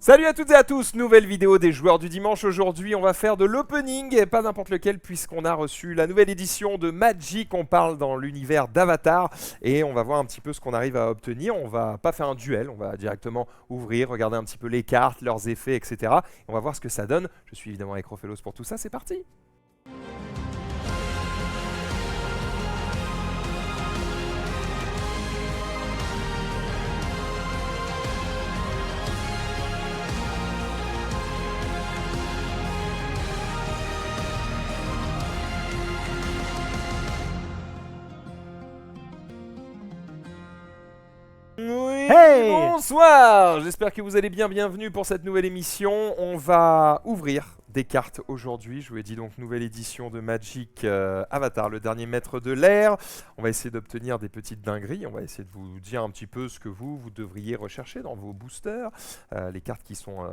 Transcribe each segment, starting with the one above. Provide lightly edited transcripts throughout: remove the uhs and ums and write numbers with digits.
Salut à toutes et à tous, nouvelle vidéo des joueurs du dimanche. Aujourd'hui on va faire de l'opening, et pas n'importe lequel puisqu'on a reçu la nouvelle édition de Magic. On parle dans l'univers d'Avatar et on va voir un petit peu ce qu'on arrive à obtenir. On va pas faire un duel, on va directement ouvrir, regarder un petit peu les cartes, leurs effets, etc. On va voir ce que ça donne. Je suis évidemment avec Rofelos pour tout ça, c'est parti. Oui, Hey! bonsoir. J'espère que vous allez bien. Bienvenue pour cette nouvelle émission. On va ouvrir des cartes aujourd'hui. Je vous ai dit donc nouvelle édition de Magic Avatar, le dernier maître de l'air. On va essayer d'obtenir des petites dingueries. On va essayer de vous dire un petit peu ce que vous devriez rechercher dans vos boosters. Les cartes qui sont,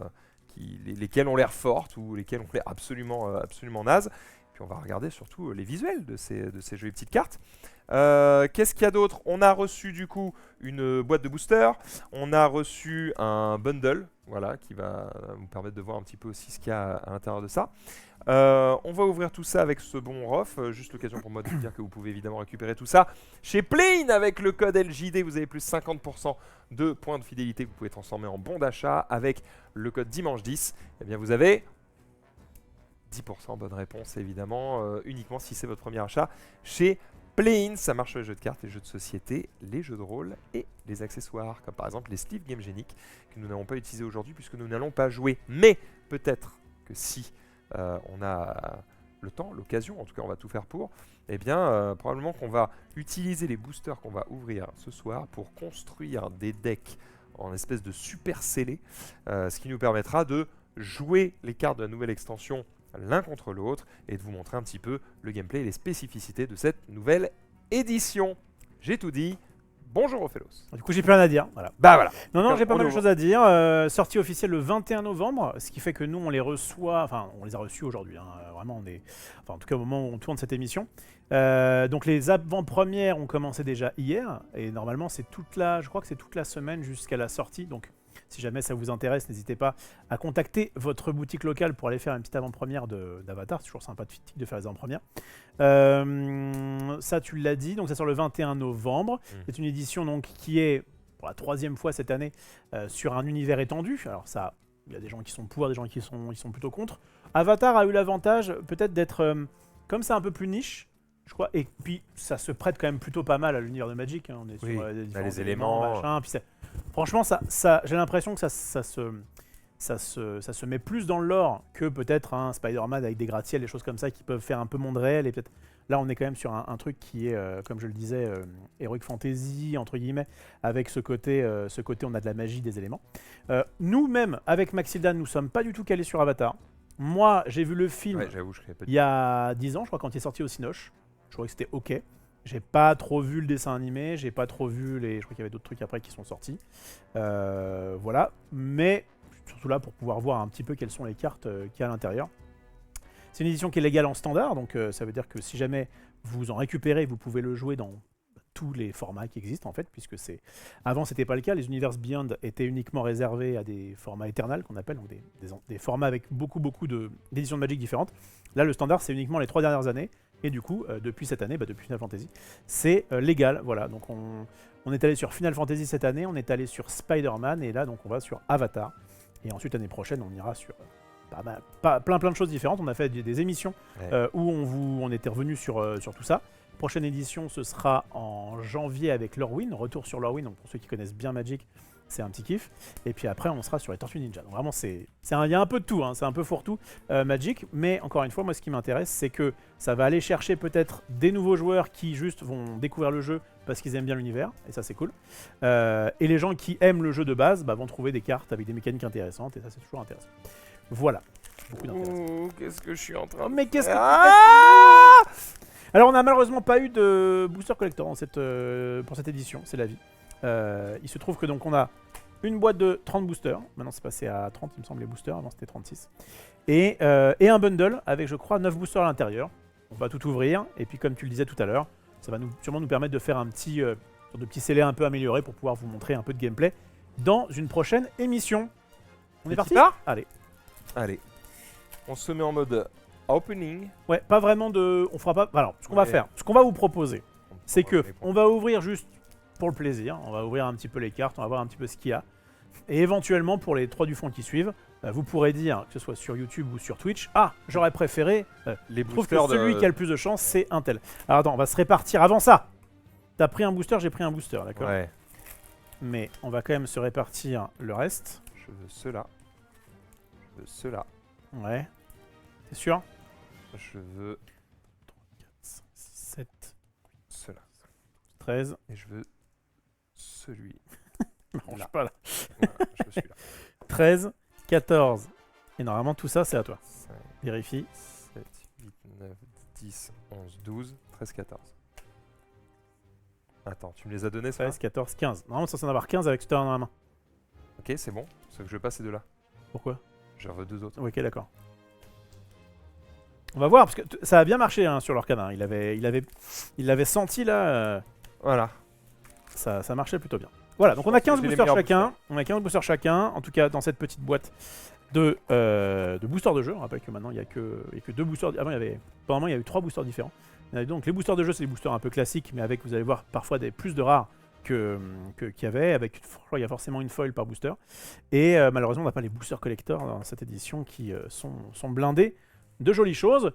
lesquelles ont l'air fortes ou lesquelles ont l'air absolument nazes. Puis on va regarder surtout les visuels de ces jolies petites cartes. Qu'est-ce qu'il y a d'autre? On a reçu du coup une boîte de booster, on a reçu un bundle, voilà, qui va vous permettre de voir un petit peu aussi ce qu'il y a à l'intérieur de ça. On va ouvrir tout ça avec ce bon Rof, juste l'occasion pour moi de vous dire que vous pouvez évidemment récupérer tout ça chez Plane avec le code LJD, vous avez plus 50% de points de fidélité que vous pouvez transformer en bon d'achat avec le code dimanche 10, et bien vous avez 10%, bonne réponse évidemment, uniquement si c'est votre premier achat chez Plane. Ça marche sur les jeux de cartes, les jeux de société, les jeux de rôle et les accessoires, comme par exemple les Sleeve Game Genic, que nous n'allons pas utiliser aujourd'hui puisque nous n'allons pas jouer. Mais peut-être que si on a le temps, l'occasion, en tout cas on va tout faire pour, eh bien probablement qu'on va utiliser les boosters qu'on va ouvrir ce soir pour construire des decks en espèce de super scellés, ce qui nous permettra de jouer les cartes de la nouvelle extension l'un contre l'autre et de vous montrer un petit peu le gameplay et les spécificités de cette nouvelle édition. J'ai tout dit. Bonjour Ophélos. Du coup, j'ai plus rien à dire. Voilà. Bah voilà. Non, j'ai pas mal de choses à dire. Sortie officielle le 21 novembre, ce qui fait que nous, on les reçoit. Enfin, on les a reçus aujourd'hui. Vraiment, on est. Enfin, en tout cas, au moment où on tourne cette émission. Donc, les avant-premières ont commencé déjà hier. Et normalement, c'est je crois que c'est toute la semaine jusqu'à la sortie. Donc, si jamais ça vous intéresse, n'hésitez pas à contacter votre boutique locale pour aller faire une petite avant-première d'Avatar. C'est toujours sympathique de faire les avant-premières. Ça, tu l'as dit, donc ça sort le 21 novembre. C'est une édition donc, qui est, pour la troisième fois cette année, sur un univers étendu. Alors ça, il y a des gens qui sont pour, des gens qui sont plutôt contre. Avatar a eu l'avantage peut-être d'être, comme c'est un peu plus niche, je crois, et puis ça se prête quand même plutôt pas mal à l'univers de Magic. On est sur les éléments, machin, puis franchement, j'ai l'impression que ça se met plus dans le lore que peut-être un Spider-Man avec des gratte-ciels, des choses comme ça qui peuvent faire un peu monde réel. Et peut-être là, on est quand même sur un truc qui est, comme je le disais, Heroic Fantasy, entre guillemets, avec ce côté on a de la magie, des éléments. Nous-mêmes, avec Maxildan, nous sommes pas du tout calés sur Avatar. Moi, j'ai vu le film il y a 10 ans, je crois, quand il est sorti au Cinoche. Je trouvais que c'était ok. J'ai pas trop vu le dessin animé, j'ai pas trop vu je crois qu'il y avait d'autres trucs après qui sont sortis. Voilà, mais surtout là pour pouvoir voir un petit peu quelles sont les cartes qu'il y a à l'intérieur. C'est une édition qui est légale en standard, donc ça veut dire que si jamais vous en récupérez, vous pouvez le jouer dans tous les formats qui existent en fait, puisque avant c'était pas le cas, les Universe Beyond étaient uniquement réservés à des formats Eternal qu'on appelle, donc des formats avec beaucoup d'éditions de Magic différentes. Là le standard c'est uniquement les 3 dernières années. Et du coup, depuis cette année, depuis Final Fantasy, c'est légal. Voilà, donc on est allé sur Final Fantasy cette année, on est allé sur Spider-Man, et là, donc on va sur Avatar. Et ensuite, l'année prochaine, on ira sur plein de choses différentes. On a fait des émissions où on était revenu sur tout ça. Prochaine édition, ce sera en janvier avec Lorwyn, retour sur Lorwyn. Donc pour ceux qui connaissent bien Magic, c'est un petit kiff. Et puis après, on sera sur les Tortues Ninja. Donc vraiment, il y a un peu de tout, c'est un peu fourre-tout Magic. Mais encore une fois, moi, ce qui m'intéresse, c'est que ça va aller chercher peut-être des nouveaux joueurs qui juste vont découvrir le jeu parce qu'ils aiment bien l'univers. Et ça, c'est cool. Et les gens qui aiment le jeu de base vont trouver des cartes avec des mécaniques intéressantes. Et ça, c'est toujours intéressant. Voilà. Beaucoup d'intéressant. Qu'est-ce que je suis en train de... Mais qu'est-ce que... Alors, on n'a malheureusement pas eu de booster collector pour cette édition. C'est la vie. Il se trouve que donc on a une boîte de 30 boosters, maintenant c'est passé à 30 il me semble les boosters, avant c'était 36, et un bundle avec je crois 9 boosters à l'intérieur. On va tout ouvrir, et puis comme tu le disais tout à l'heure, ça va sûrement nous permettre de faire un petit scellé un peu amélioré pour pouvoir vous montrer un peu de gameplay dans une prochaine émission. On est Et parti. tu pars Allez. Allez. On se met en mode opening. Ouais, pas vraiment de... On fera pas... Alors, ce qu'on va faire, ce qu'on va vous proposer, c'est que on va ouvrir juste pour le plaisir. On va ouvrir un petit peu les cartes, on va voir un petit peu ce qu'il y a. Et éventuellement, pour les 3 du fond qui suivent, vous pourrez dire, que ce soit sur YouTube ou sur Twitch, ah, j'aurais préféré... Les je trouve que boosters celui qui a le plus de chance, c'est un tel. Alors attends, on va se répartir avant ça. T'as pris un booster, j'ai pris un booster, d'accord? Ouais. Mais on va quand même se répartir le reste. Je veux ceux-là. Je veux ceux-là. Ouais. T'es sûr? Je veux 4, 5, 6, 7, ceux-là. 13. Et je veux celui. Non, je suis pas là. Voilà, je veux celui-là. 13, 14. Et normalement, tout ça, c'est à toi. 5, Vérifie. 7, 8, 9, 10, 11, 12, 13, 14. Attends, tu me les as donnés, ça? 13, 14, 15. Normalement, ça en avoir 15 avec ce que t'as dans la main. Ok, c'est bon. Ce que je veux pas, ces deux-là. Pourquoi? J'en veux 2 autres. Ok, d'accord. On va voir, parce que ça a bien marché hein, sur l'Orcana. Il l'avait senti là. Voilà. Ça marchait plutôt bien. Voilà, donc on a 15 boosters chacun. On a 15 boosters chacun, en tout cas dans cette petite boîte de boosters de jeu. On rappelle que maintenant il n'y a que 2 boosters. Avant il y a eu 3 boosters différents. Donc les boosters de jeu, c'est des boosters un peu classiques, mais avec, vous allez voir, parfois plus de rares qu'il y avait. Avec, je crois qu'il y a forcément une foil par booster. Et malheureusement, on n'a pas les boosters collector dans cette édition qui sont blindés de jolies choses.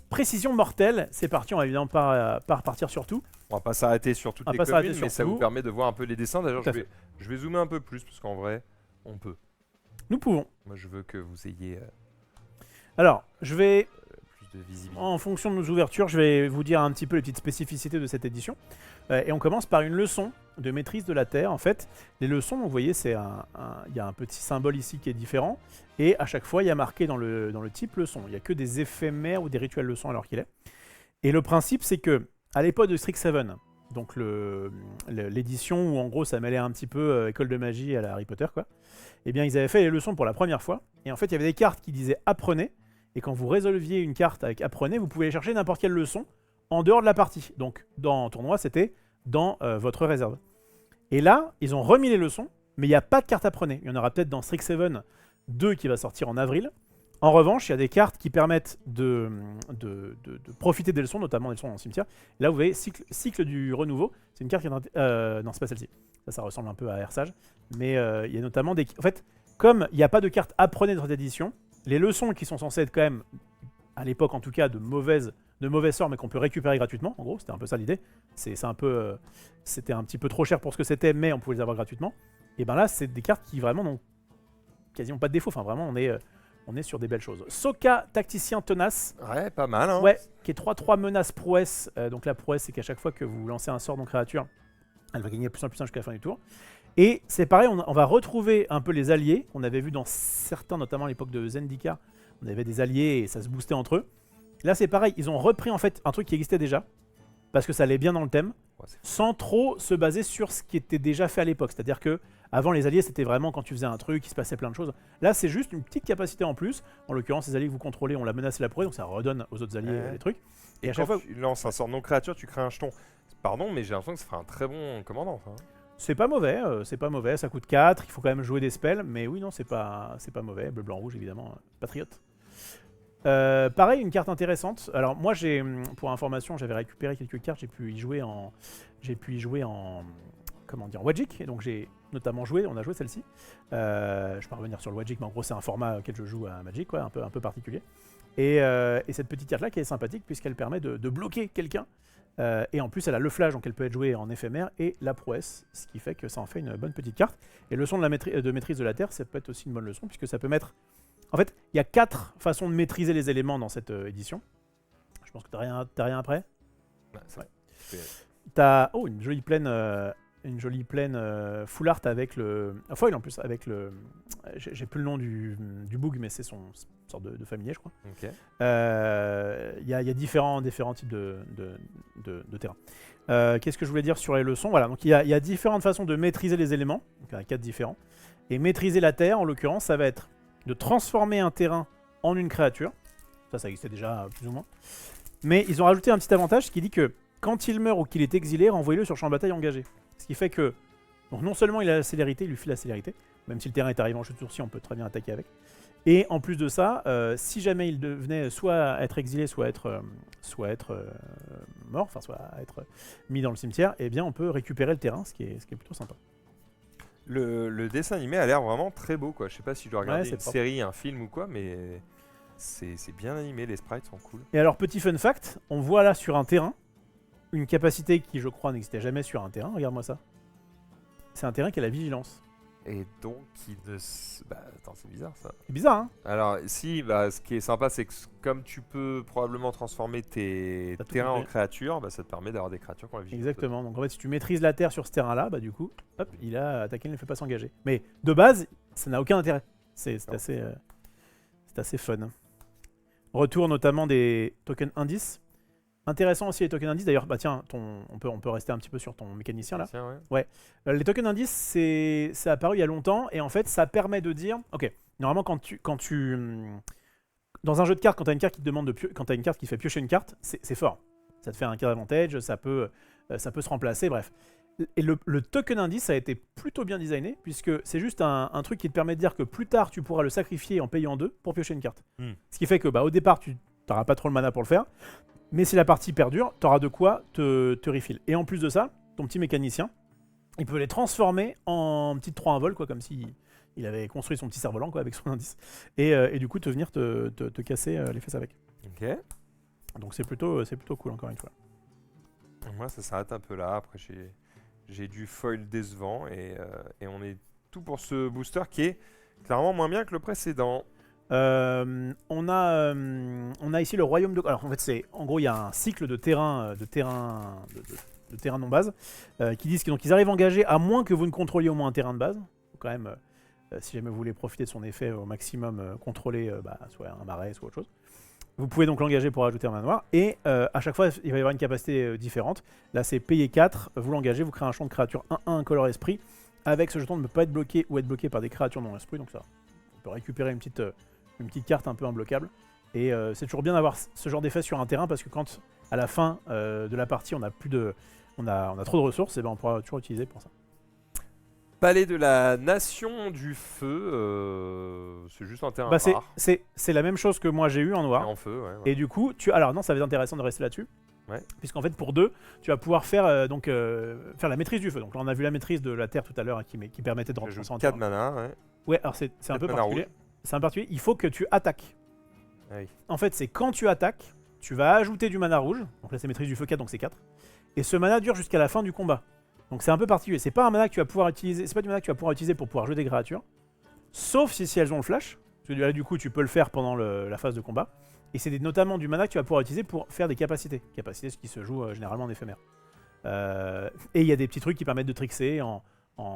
Précision mortelle, c'est parti, on va évidemment pas repartir sur tout. On va pas s'arrêter sur toutes les communes, mais ça vous permet de voir un peu les dessins. D'ailleurs, je vais zoomer un peu plus, parce qu'en vrai, on peut. Nous pouvons. Moi, je veux que vous ayez Alors, je vais, plus de visibilité. en fonction de nos ouvertures, je vais vous dire un petit peu les petites spécificités de cette édition. Et on commence par une leçon de maîtrise de la Terre. En fait, les leçons, vous voyez, il y a un petit symbole ici qui est différent. Et à chaque fois, il y a marqué dans le type leçon. Il n'y a que des éphémères ou des rituels leçons alors qu'il est. Et le principe, c'est que à l'époque de Strixhaven, donc l'édition où en gros ça mêlait un petit peu école de magie à la Harry Potter, quoi, eh bien ils avaient fait les leçons pour la première fois. Et en fait, il y avait des cartes qui disaient apprenez. Et quand vous résolviez une carte avec apprenez, vous pouvez aller chercher n'importe quelle leçon en dehors de la partie. Donc dans tournoi, c'était dans votre réserve. Et là, ils ont remis les leçons, mais il n'y a pas de carte apprenez. Il y en aura peut-être dans Strixhaven 2 qui va sortir en avril. En revanche, il y a des cartes qui permettent de profiter des leçons, notamment des leçons dans le cimetière. Là, vous voyez, cycle du renouveau. C'est une carte qui est... non, c'est pas celle-ci. Ça ressemble un peu à Ersage. Mais il y a notamment des... En fait, comme il n'y a pas de carte apprenez dans cette édition, les leçons qui sont censées être quand même, à l'époque en tout cas, de mauvais sorts, mais qu'on peut récupérer gratuitement, en gros, c'était un peu ça l'idée. C'était un petit peu trop cher pour ce que c'était, mais on pouvait les avoir gratuitement. Et bien là, c'est des cartes qui vraiment n'ont quasiment pas de défaut. Enfin, vraiment, on est sur des belles choses. Soka, tacticien tenace. Ouais, pas mal, hein. Ouais, qui est 3-3 menace prouesse. Donc la prouesse, c'est qu'à chaque fois que vous lancez un sort dans créature, elle va gagner plus 1 jusqu'à la fin du tour. Et c'est pareil, on va retrouver un peu les alliés qu'on avait vu dans certains, notamment à l'époque de Zendika. On avait des alliés et ça se boostait entre eux. Là, c'est pareil, ils ont repris en fait un truc qui existait déjà, parce que ça allait bien dans le thème, sans trop se baser sur ce qui était déjà fait à l'époque. C'est-à-dire que avant les alliés, c'était vraiment quand tu faisais un truc, il se passait plein de choses. Là, c'est juste une petite capacité en plus. En l'occurrence, les alliés que vous contrôlez, on la menace et la prouesse, donc ça redonne aux autres alliés les trucs. Et à chaque fois que tu lances un sort non créature, tu crées un jeton. Pardon, mais j'ai l'impression que ça fera un très bon commandant. Ça, hein. C'est pas mauvais, ça coûte 4, il faut quand même jouer des spells, mais oui, non, c'est pas mauvais. Bleu, blanc, rouge, évidemment, patriote. Pareil, une carte intéressante. Alors moi, pour information, j'avais récupéré quelques cartes, j'ai pu y jouer en comment dire, Wadjik, et donc j'ai notamment on a joué celle-ci. Je vais pas revenir sur le Wadjik, mais en gros, c'est un format auquel je joue à Magic, quoi, un peu particulier. Et cette petite carte-là qui est sympathique puisqu'elle permet de bloquer quelqu'un. Et en plus, elle a le flash, donc elle peut être jouée en éphémère, et la prouesse, ce qui fait que ça en fait une bonne petite carte. Et leçon de maîtrise de la Terre, ça peut être aussi une bonne leçon, puisque ça peut mettre... En fait, il y a 4 façons de maîtriser les éléments dans cette édition. Je pense que t'as rien après. Ouais. T'as une jolie plaine full art avec le... foil en plus, avec le... J'ai plus le nom du boug, mais c'est son sorte de familier, je crois. Ok. Il y a différents types de terrains. Qu'est-ce que je voulais dire sur les leçons? Voilà, donc il y a différentes façons de maîtriser les éléments. Donc il y en a 4 différents. Et maîtriser la terre, en l'occurrence, ça va être de transformer un terrain en une créature. Ça existait déjà plus ou moins. Mais ils ont rajouté un petit avantage qui dit que quand il meurt ou qu'il est exilé, renvoyez-le sur champ de bataille engagé. Ce qui fait que, donc non seulement il a la célérité, il lui file la célérité, Même si le terrain est arrivé en chute de sourcil, on peut très bien attaquer avec. Et en plus de ça, si jamais il devenait soit être exilé, soit être mort, enfin soit être mis dans le cimetière, eh bien on peut récupérer le terrain, ce qui est plutôt sympa. Le dessin animé a l'air vraiment très beau, quoi. Je sais pas si je dois regarder c'est une propre. série, un film ou quoi, mais c'est bien animé, les sprites sont cool. Et alors, petit fun fact, on voit là sur un terrain une capacité qui, je crois, n'existait jamais sur un terrain. Regarde-moi ça. C'est un terrain qui a la vigilance. Et donc, bah, attends, c'est bizarre ça. C'est bizarre, hein? Alors, si, bah, ce qui est sympa, c'est que comme tu peux probablement transformer tes T'as tout terrains en compris. créatures, bah, ça te permet d'avoir des créatures qui ont la vigilance. Exactement. Donc en fait, si tu maîtrises la terre sur ce terrain-là, bah du coup, hop, il a attaqué, il ne fait pas s'engager. Mais de base, ça n'a aucun intérêt. C'est Non. assez fun. Retour notamment des tokens indices. Intéressant aussi les tokens indices. D'ailleurs, bah tiens, on peut rester un petit peu sur ton mécanicien là. Tiens, ouais. Les tokens indices, c'est apparu il y a longtemps et en fait, ça permet de dire, ok, normalement dans un jeu de cartes, quand tu as une carte qui te demande quand tu as une carte qui fait piocher une carte, c'est fort. Ça te fait un card advantage, ça peut se remplacer, bref. Et le token indice a été plutôt bien designé, puisque c'est juste un truc qui te permet de dire que plus tard, tu pourras le sacrifier en payant 2 pour piocher une carte. Ce qui fait que au départ, tu n'auras pas trop le mana pour le faire, mais si la partie perdure, tu auras de quoi te refill. Et en plus de ça, ton petit mécanicien, il peut les transformer en petites 3 en vol, quoi, comme si il avait construit son petit cerf-volant quoi, avec son indice. Et du coup, te venir te casser les fesses avec. Ok. Donc c'est plutôt cool, encore une fois. Moi, ça s'arrête un peu là. Après, j'ai du foil décevant et on est tout pour ce booster qui est clairement moins bien que le précédent. On a ici le royaume de... Alors en fait, en gros, il y a un cycle de terrain non base qui disent qu'ils arrivent à engager à moins que vous ne contrôliez au moins un terrain de base. Donc, quand même, si jamais vous voulez profiter de son effet au maximum, contrôler soit un marais, soit autre chose. Vous pouvez donc l'engager pour ajouter un manoir. Et à chaque fois, il va y avoir une capacité différente. Là, c'est payer 4, vous l'engagez, vous créez un champ de créature 1-1 color esprit. Avec ce jeton, ne peut pas être bloqué ou être bloqué par des créatures non esprit. Donc ça, on peut récupérer une petite carte un peu imbloquable. Et c'est toujours bien d'avoir ce genre d'effet sur un terrain parce que quand, à la fin de la partie, on a trop de ressources, et ben on pourra toujours utiliser pour ça. Palais de la Nation du Feu, c'est juste un terrain rare. C'est la même chose que moi j'ai eu en noir. Et en feu, ouais. Et du coup, alors non, ça va être intéressant de rester là-dessus. Ouais. Puisqu'en fait, pour 2, tu vas pouvoir faire la maîtrise du feu. Donc là, on a vu la maîtrise de la terre tout à l'heure qui permettait de rentrer en 4 mana, ouais. Ouais, alors c'est un peu particulier. Rouge. C'est un peu particulier. Il faut que tu attaques. Ah oui. En fait, c'est quand tu attaques, tu vas ajouter du mana rouge. Donc là, c'est maîtrise du feu 4, donc c'est 4. Et ce mana dure jusqu'à la fin du combat. Donc c'est un peu particulier. C'est pas un mana que tu vas pouvoir utiliser. C'est pas du mana que tu vas pouvoir utiliser pour pouvoir jouer des créatures. Sauf si elles ont le flash. Parce que là, du coup, tu peux le faire pendant la phase de combat. Et c'est notamment du mana que tu vas pouvoir utiliser pour faire des capacités. Capacités, ce qui se joue généralement en éphémère. Et il y a des petits trucs qui permettent de trickser en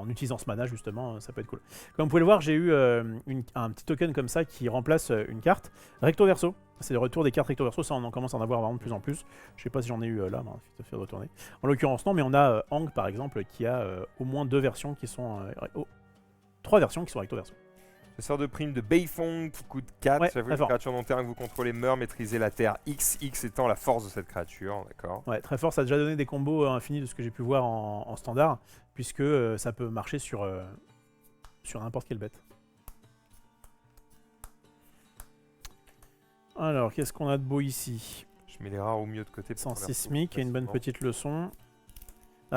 utilisant ce mana, justement, ça peut être cool. Comme vous pouvez le voir, j'ai eu un petit token comme ça qui remplace une carte. Recto verso, c'est le retour des cartes recto verso, ça on en commence à en avoir vraiment de plus en plus. Je sais pas si j'en ai eu là, mais ça fait retourner. En l'occurrence non, mais on a Hang par exemple qui a au moins 2 versions qui sont... 3 versions qui sont recto verso. Chasseur de prime de Beifong qui coûte 4. Ouais, Chaque fois qu'une créature non terrain que vous contrôlez meurt, maîtrisez la terre X, X étant la force de cette créature, d'accord. Ouais, très fort, ça a déjà donné des combos infinis de ce que j'ai pu voir en standard, puisque ça peut marcher sur n'importe quelle bête. Alors, qu'est-ce qu'on a de beau ici? Je mets les rares au mieux de côté. Sans sismique, et une bonne petite leçon.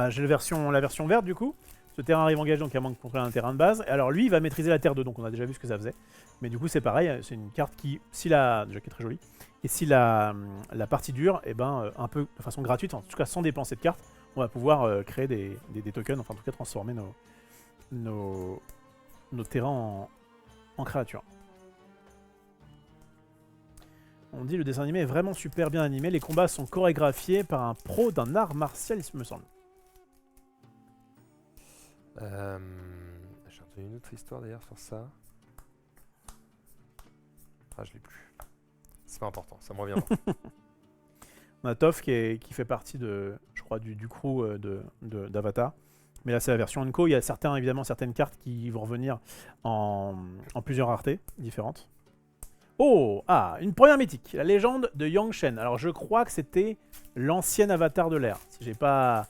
J'ai la version verte du coup. Ce terrain arrive engagé, donc à moins de contrôler un terrain de base. Et alors lui, il va maîtriser la terre 2, donc on a déjà vu ce que ça faisait. Mais du coup, c'est pareil, c'est une carte qui, déjà qui est très jolie, et si la partie dure, et un peu de façon gratuite, en tout cas sans dépenser de cartes, on va pouvoir créer des tokens, enfin en tout cas transformer nos terrains en créatures. On dit le dessin animé est vraiment super bien animé, les combats sont chorégraphiés par un pro d'un art martial, il me semble. J'ai entendu une autre histoire d'ailleurs sur ça. Ah, je l'ai plus. C'est pas important, ça me revient pas. On a Toph qui fait partie je crois, du crew d'Avatar. Mais là, c'est la version Unco. Il y a évidemment certaines cartes qui vont revenir en plusieurs raretés différentes. Oh, une première mythique, la légende de Yang Shen. Alors, je crois que c'était l'ancien Avatar de l'air. Si j'ai pas...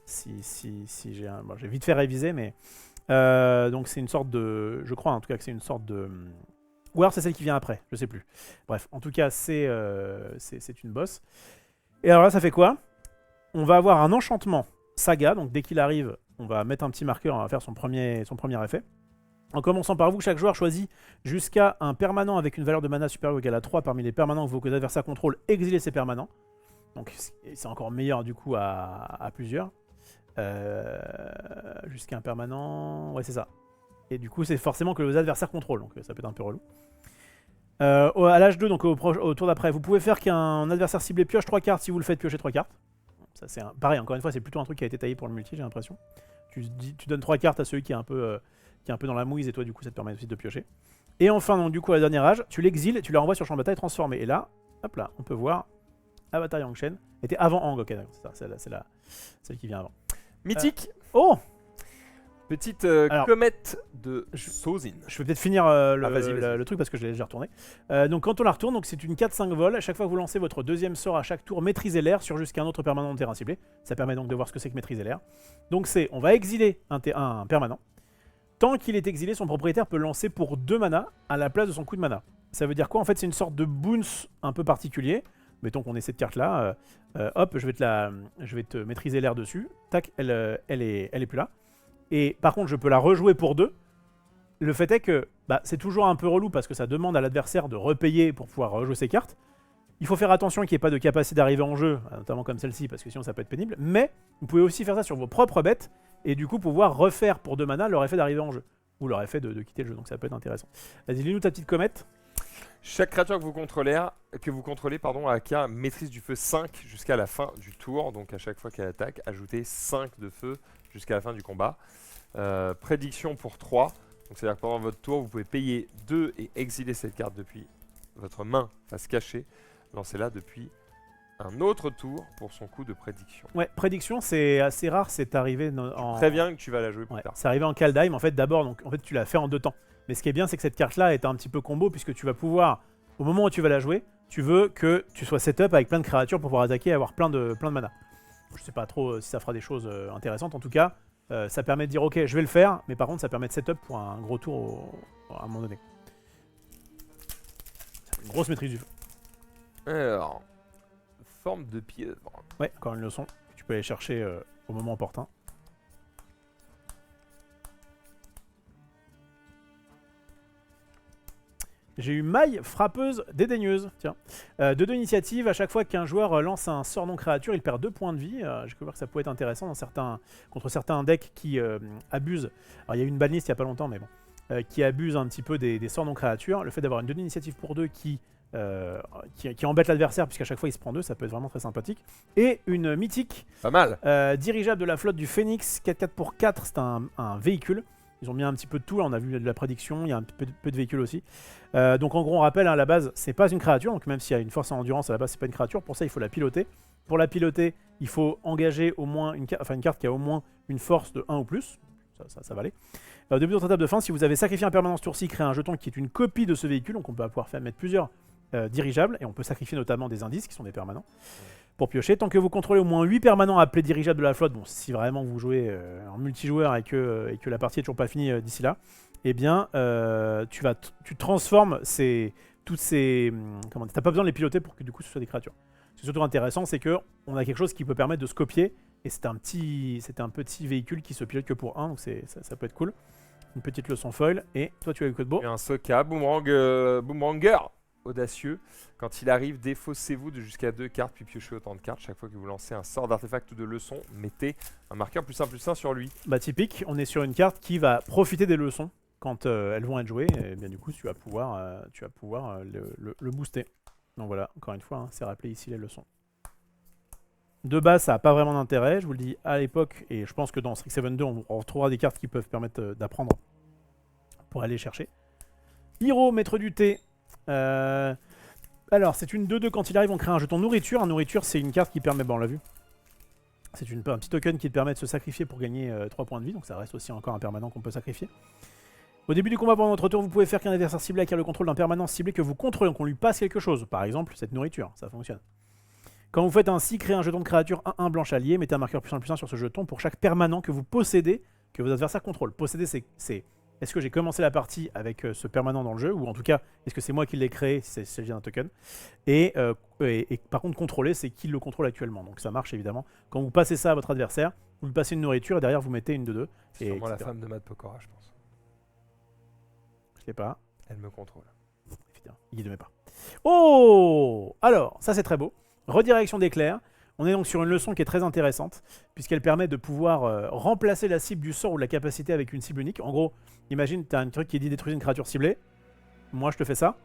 j'ai vite fait réviser, mais Donc c'est une sorte de... Je crois en tout cas que c'est une sorte de... Ou alors c'est celle qui vient après, je sais plus. Bref, en tout cas c'est une boss. Et alors là ça fait quoi? On va avoir un enchantement saga, donc dès qu'il arrive, on va mettre un petit marqueur, on va faire son premier effet. En commençant par vous, chaque joueur choisit jusqu'à un permanent avec une valeur de mana supérieure ou égale à 3 parmi les permanents que vos adversaires contrôlent, exilez ces permanents. Donc c'est encore meilleur du coup à plusieurs. Jusqu'à un permanent... Ouais c'est ça. Et du coup c'est forcément que vos adversaires contrôlent, donc ça peut être un peu relou. À l'âge 2, donc au tour d'après, vous pouvez faire qu'un adversaire ciblé pioche 3 cartes si vous le faites piocher 3 cartes. Ça c'est pareil, encore une fois c'est plutôt un truc qui a été taillé pour le multi, j'ai l'impression. Tu donnes 3 cartes à celui qui est un peu dans la mouise et toi du coup ça te permet aussi de piocher. Et enfin donc du coup à la dernière âge, tu l'exiles et tu le renvoies sur le champ de bataille transformé. Et là, hop là, on peut voir Avatar Yangshen. Était avant Ang, ok d'accord, c'est celle qui vient avant. Mythique. Oh, Petite Alors, comète de Sozin. je vais peut-être finir vas-y. le truc parce que je l'ai déjà retourné. Donc quand on la retourne, c'est une 4-5 vol. À chaque fois que vous lancez votre deuxième sort à chaque tour, maîtrisez l'air sur jusqu'à un autre permanent de terrain ciblé. Ça permet donc de voir ce que c'est que maîtriser l'air. Donc on va exiler un permanent. Tant qu'il est exilé, son propriétaire peut lancer pour 2 mana à la place de son coup de mana. Ça veut dire quoi? En fait, c'est une sorte de bounce un peu particulier. Mettons qu'on ait cette carte-là. Hop, je vais te maîtriser l'air dessus. Tac, elle est plus là. Et par contre, je peux la rejouer pour 2. Le fait est que c'est toujours un peu relou parce que ça demande à l'adversaire de repayer pour pouvoir rejouer ses cartes. Il faut faire attention qu'il n'y ait pas de capacité d'arriver en jeu, notamment comme celle-ci, parce que sinon ça peut être pénible. Mais vous pouvez aussi faire ça sur vos propres bêtes et du coup pouvoir refaire pour 2 mana leur effet d'arriver en jeu. Ou leur effet de quitter le jeu, donc ça peut être intéressant. Vas-y, lis-nous ta petite comète. Chaque créature que vous contrôlez acquiert maîtrise du feu 5 jusqu'à la fin du tour. Donc à chaque fois qu'elle attaque, ajoutez 5 de feu jusqu'à la fin du combat. Prédiction pour 3. Donc c'est-à-dire que pendant votre tour, vous pouvez payer 2 et exiler cette carte depuis votre main face cachée. Lancez-la depuis un autre tour pour son coup de prédiction. Ouais, prédiction, c'est assez rare, c'est arrivé en... Très bien que tu vas la jouer plus tard. C'est arrivé en Kaldheim, en fait, d'abord, donc en fait, tu l'as fait en 2 temps. Mais ce qui est bien, c'est que cette carte-là est un petit peu combo, puisque tu vas pouvoir, au moment où tu vas la jouer, tu veux que tu sois setup avec plein de créatures pour pouvoir attaquer et avoir plein de mana. Je sais pas trop si ça fera des choses intéressantes, en tout cas, ça permet de dire, ok, je vais le faire, mais par contre, ça permet de setup pour un gros tour à un moment donné. Une grosse maîtrise du feu. Alors, forme de pieuvre. Ouais, encore une leçon que tu peux aller chercher au moment opportun. J'ai eu Maille, frappeuse dédaigneuse. Tiens. De 2 initiatives, à chaque fois qu'un joueur lance un sort non créature, il perd 2 points de vie. J'ai cru voir que ça pouvait être intéressant contre certains decks qui abusent. Alors il y a eu une banlist il n'y a pas longtemps, mais bon. Qui abusent un petit peu des sorts non créatures. Le fait d'avoir une 2 initiative pour 2 qui embête l'adversaire, puisqu'à chaque fois il se prend 2, ça peut être vraiment très sympathique. Et une mythique. Pas mal. Dirigeable de la flotte du Phoenix, 4-4 pour 4, c'est un véhicule. Ils ont mis un petit peu de tout, là on a vu de la prédiction, il y a un peu de véhicules aussi. Donc en gros on rappelle, à la base c'est pas une créature, donc même s'il y a une force en endurance à la base c'est pas une créature, pour ça il faut la piloter. Pour la piloter, il faut engager au moins une carte qui a au moins une force de 1 ou plus, ça va aller. Au début de votre table de fin, si vous avez sacrifié un permanent ce tour-ci, créez un jeton qui est une copie de ce véhicule, donc on peut pouvoir mettre plusieurs dirigeables, et on peut sacrifier notamment des indices qui sont des permanents. Pour piocher, tant que vous contrôlez au moins 8 permanents appelés dirigeables de la flotte, bon, si vraiment vous jouez en multijoueur et que la partie est toujours pas finie d'ici là, eh bien, tu transformes toutes ces... T'as pas besoin de les piloter pour que du coup ce soit des créatures. Ce qui est surtout intéressant, c'est qu'on a quelque chose qui peut permettre de se copier, et c'est un petit véhicule qui se pilote que pour 1, donc ça peut être cool. Une petite leçon foil, et toi tu as eu quoi de beau? Et un Soka, Boomeраnger audacieux. Quand il arrive, défaussez-vous de jusqu'à 2 cartes, puis piochez autant de cartes. Chaque fois que vous lancez un sort d'artefact ou de leçon, mettez un marqueur +1/+1 sur lui. Bah typique, on est sur une carte qui va profiter des leçons quand elles vont être jouées, et bien du coup tu vas pouvoir le booster. Donc voilà, encore une fois, c'est rappelé ici les leçons. De base, ça n'a pas vraiment d'intérêt, je vous le dis à l'époque, et je pense que dans Strixhaven 2, on retrouvera des cartes qui peuvent permettre d'apprendre pour aller chercher. Hiro, maître du thé. Alors, c'est une 2-2 quand il arrive, on crée un jeton nourriture. Un nourriture, c'est une carte qui permet, bon on l'a vu, c'est un petit token qui te permet de se sacrifier pour gagner 3 points de vie, donc ça reste aussi encore un permanent qu'on peut sacrifier. Au début du combat, pendant votre tour, vous pouvez faire qu'un adversaire ciblé acquiert le contrôle d'un permanent ciblé que vous contrôlez, donc on lui passe quelque chose, par exemple cette nourriture, ça fonctionne. Quand vous faites ainsi, créez un jeton de créature 1-1 blanche allié, mettez un marqueur +1/+1 sur ce jeton pour chaque permanent que vous possédez, que vos adversaires contrôlent. Posséder, c'est est-ce que j'ai commencé la partie avec ce permanent dans le jeu, ou en tout cas, est-ce que c'est moi qui l'ai créé, si c'est via un token. Et par contre, contrôler, c'est qui le contrôle actuellement. Donc ça marche évidemment. Quand vous passez ça à votre adversaire, vous lui passez une nourriture et derrière vous mettez une de 2. C'est sûrement la femme de Matt Pokora, je pense. Je sais pas. Elle me contrôle. Putain, il ne met pas. Oh! Alors, ça c'est très beau. Redirection d'éclair. On est donc sur une leçon qui est très intéressante, puisqu'elle permet de pouvoir remplacer la cible du sort ou de la capacité avec une cible unique. En gros, imagine, tu as un truc qui dit détruire une créature ciblée. Moi, je te fais ça.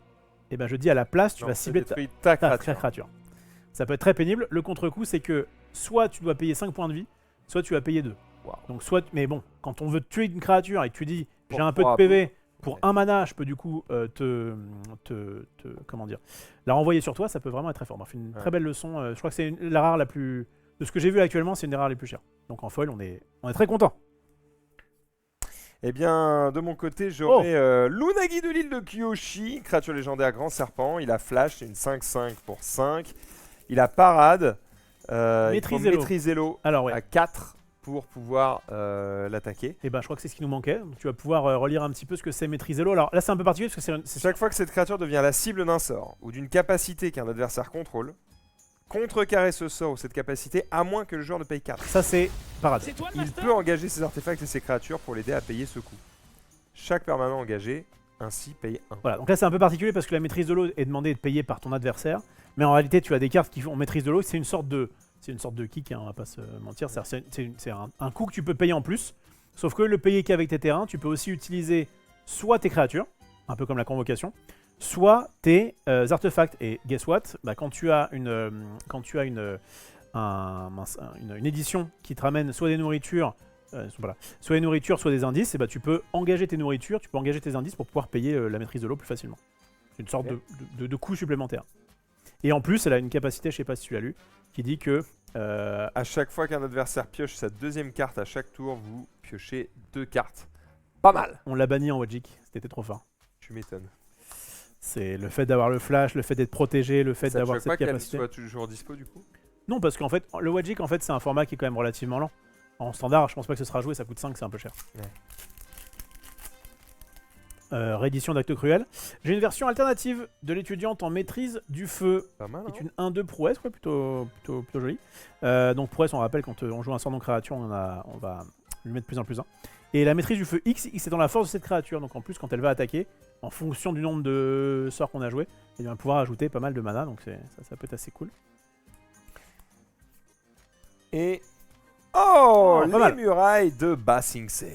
Et ben je dis à la place, tu vas cibler ta créature. Ça peut être très pénible. Le contre-coup, c'est que soit tu dois payer 5 points de vie, soit tu vas payer 2. Wow. Donc soit, mais bon, quand on veut tuer une créature et que tu dis j'ai un peu de PV, pour un mana, je peux du coup comment dire, la renvoyer sur toi, ça peut vraiment être très fort. Bref, une très belle leçon. Je crois que c'est la rare la plus... De ce que j'ai vu actuellement, c'est une des rares les plus chères. Donc en foil, on est très content. Eh bien, de mon côté, j'aurai Lunagi de l'île de Kyoshi, créature légendaire grand serpent. Il a flash, c'est une 5-5 pour 5. Il a parade. Maîtrisez-l'eau à 4 pour pouvoir l'attaquer. Et ben, je crois que c'est ce qui nous manquait. Donc, tu vas pouvoir relire un petit peu ce que c'est maîtriser-l'eau. Alors là, c'est un peu particulier parce que c'est chaque fois que cette créature devient la cible d'un sort ou d'une capacité qu'un adversaire contrôle, contrecarrer ce sort ou cette capacité à moins que le joueur ne paye 4. Ça, c'est parade. Il peut engager ses artefacts et ses créatures pour l'aider à payer ce coût. Chaque permanent engagé ainsi paye 1. Voilà, donc là c'est un peu particulier parce que la maîtrise de l'eau est demandée de payer par ton adversaire. Mais en réalité, tu as des cartes qui font maîtrise de l'eau. C'est une sorte de kick, hein, on va pas se mentir. C'est un coût que tu peux payer en plus. Sauf que le payer qu'avec tes terrains, tu peux aussi utiliser soit tes créatures, un peu comme la convocation, soit tes artefacts. Et guess what, bah, quand tu as une édition qui te ramène soit des nourritures, soit des nourritures, soit des indices, et bah, tu peux engager tes nourritures, tu peux engager tes indices pour pouvoir payer la maîtrise de l'eau plus facilement. C'est une sorte de coût supplémentaire. Et en plus, elle a une capacité, je sais pas si tu l'as lu, qui dit que... à chaque fois qu'un adversaire pioche sa deuxième carte, à chaque tour, vous piochez 2 cartes. Pas mal. On l'a banni en Wajic, c'était trop fort. Tu m'étonnes. C'est le fait d'avoir le flash, le fait d'être protégé, le fait d'avoir cette capacité. Ça ne soit toujours dispo du coup? Non, parce qu'en fait, le Wajic, en fait, c'est un format qui est quand même relativement lent. En standard, je pense pas que ce sera joué, ça coûte 5, c'est un peu cher. Ouais. Réédition d'Acte Cruel. J'ai une version alternative de l'étudiante en maîtrise du feu. Pas mal, qui est une 1-2 prouesse, quoi, plutôt jolie. Donc prouesse, on rappelle, quand on joue un sort non-créature, on va lui mettre plus 1 plus 1. Et la maîtrise du feu X c'est dans la force de cette créature. Donc en plus, quand elle va attaquer, en fonction du nombre de sorts qu'on a joué, elle va pouvoir ajouter pas mal de mana. Donc ça peut être assez cool. Et... Oh, les mal. murailles de Ba Sing Se.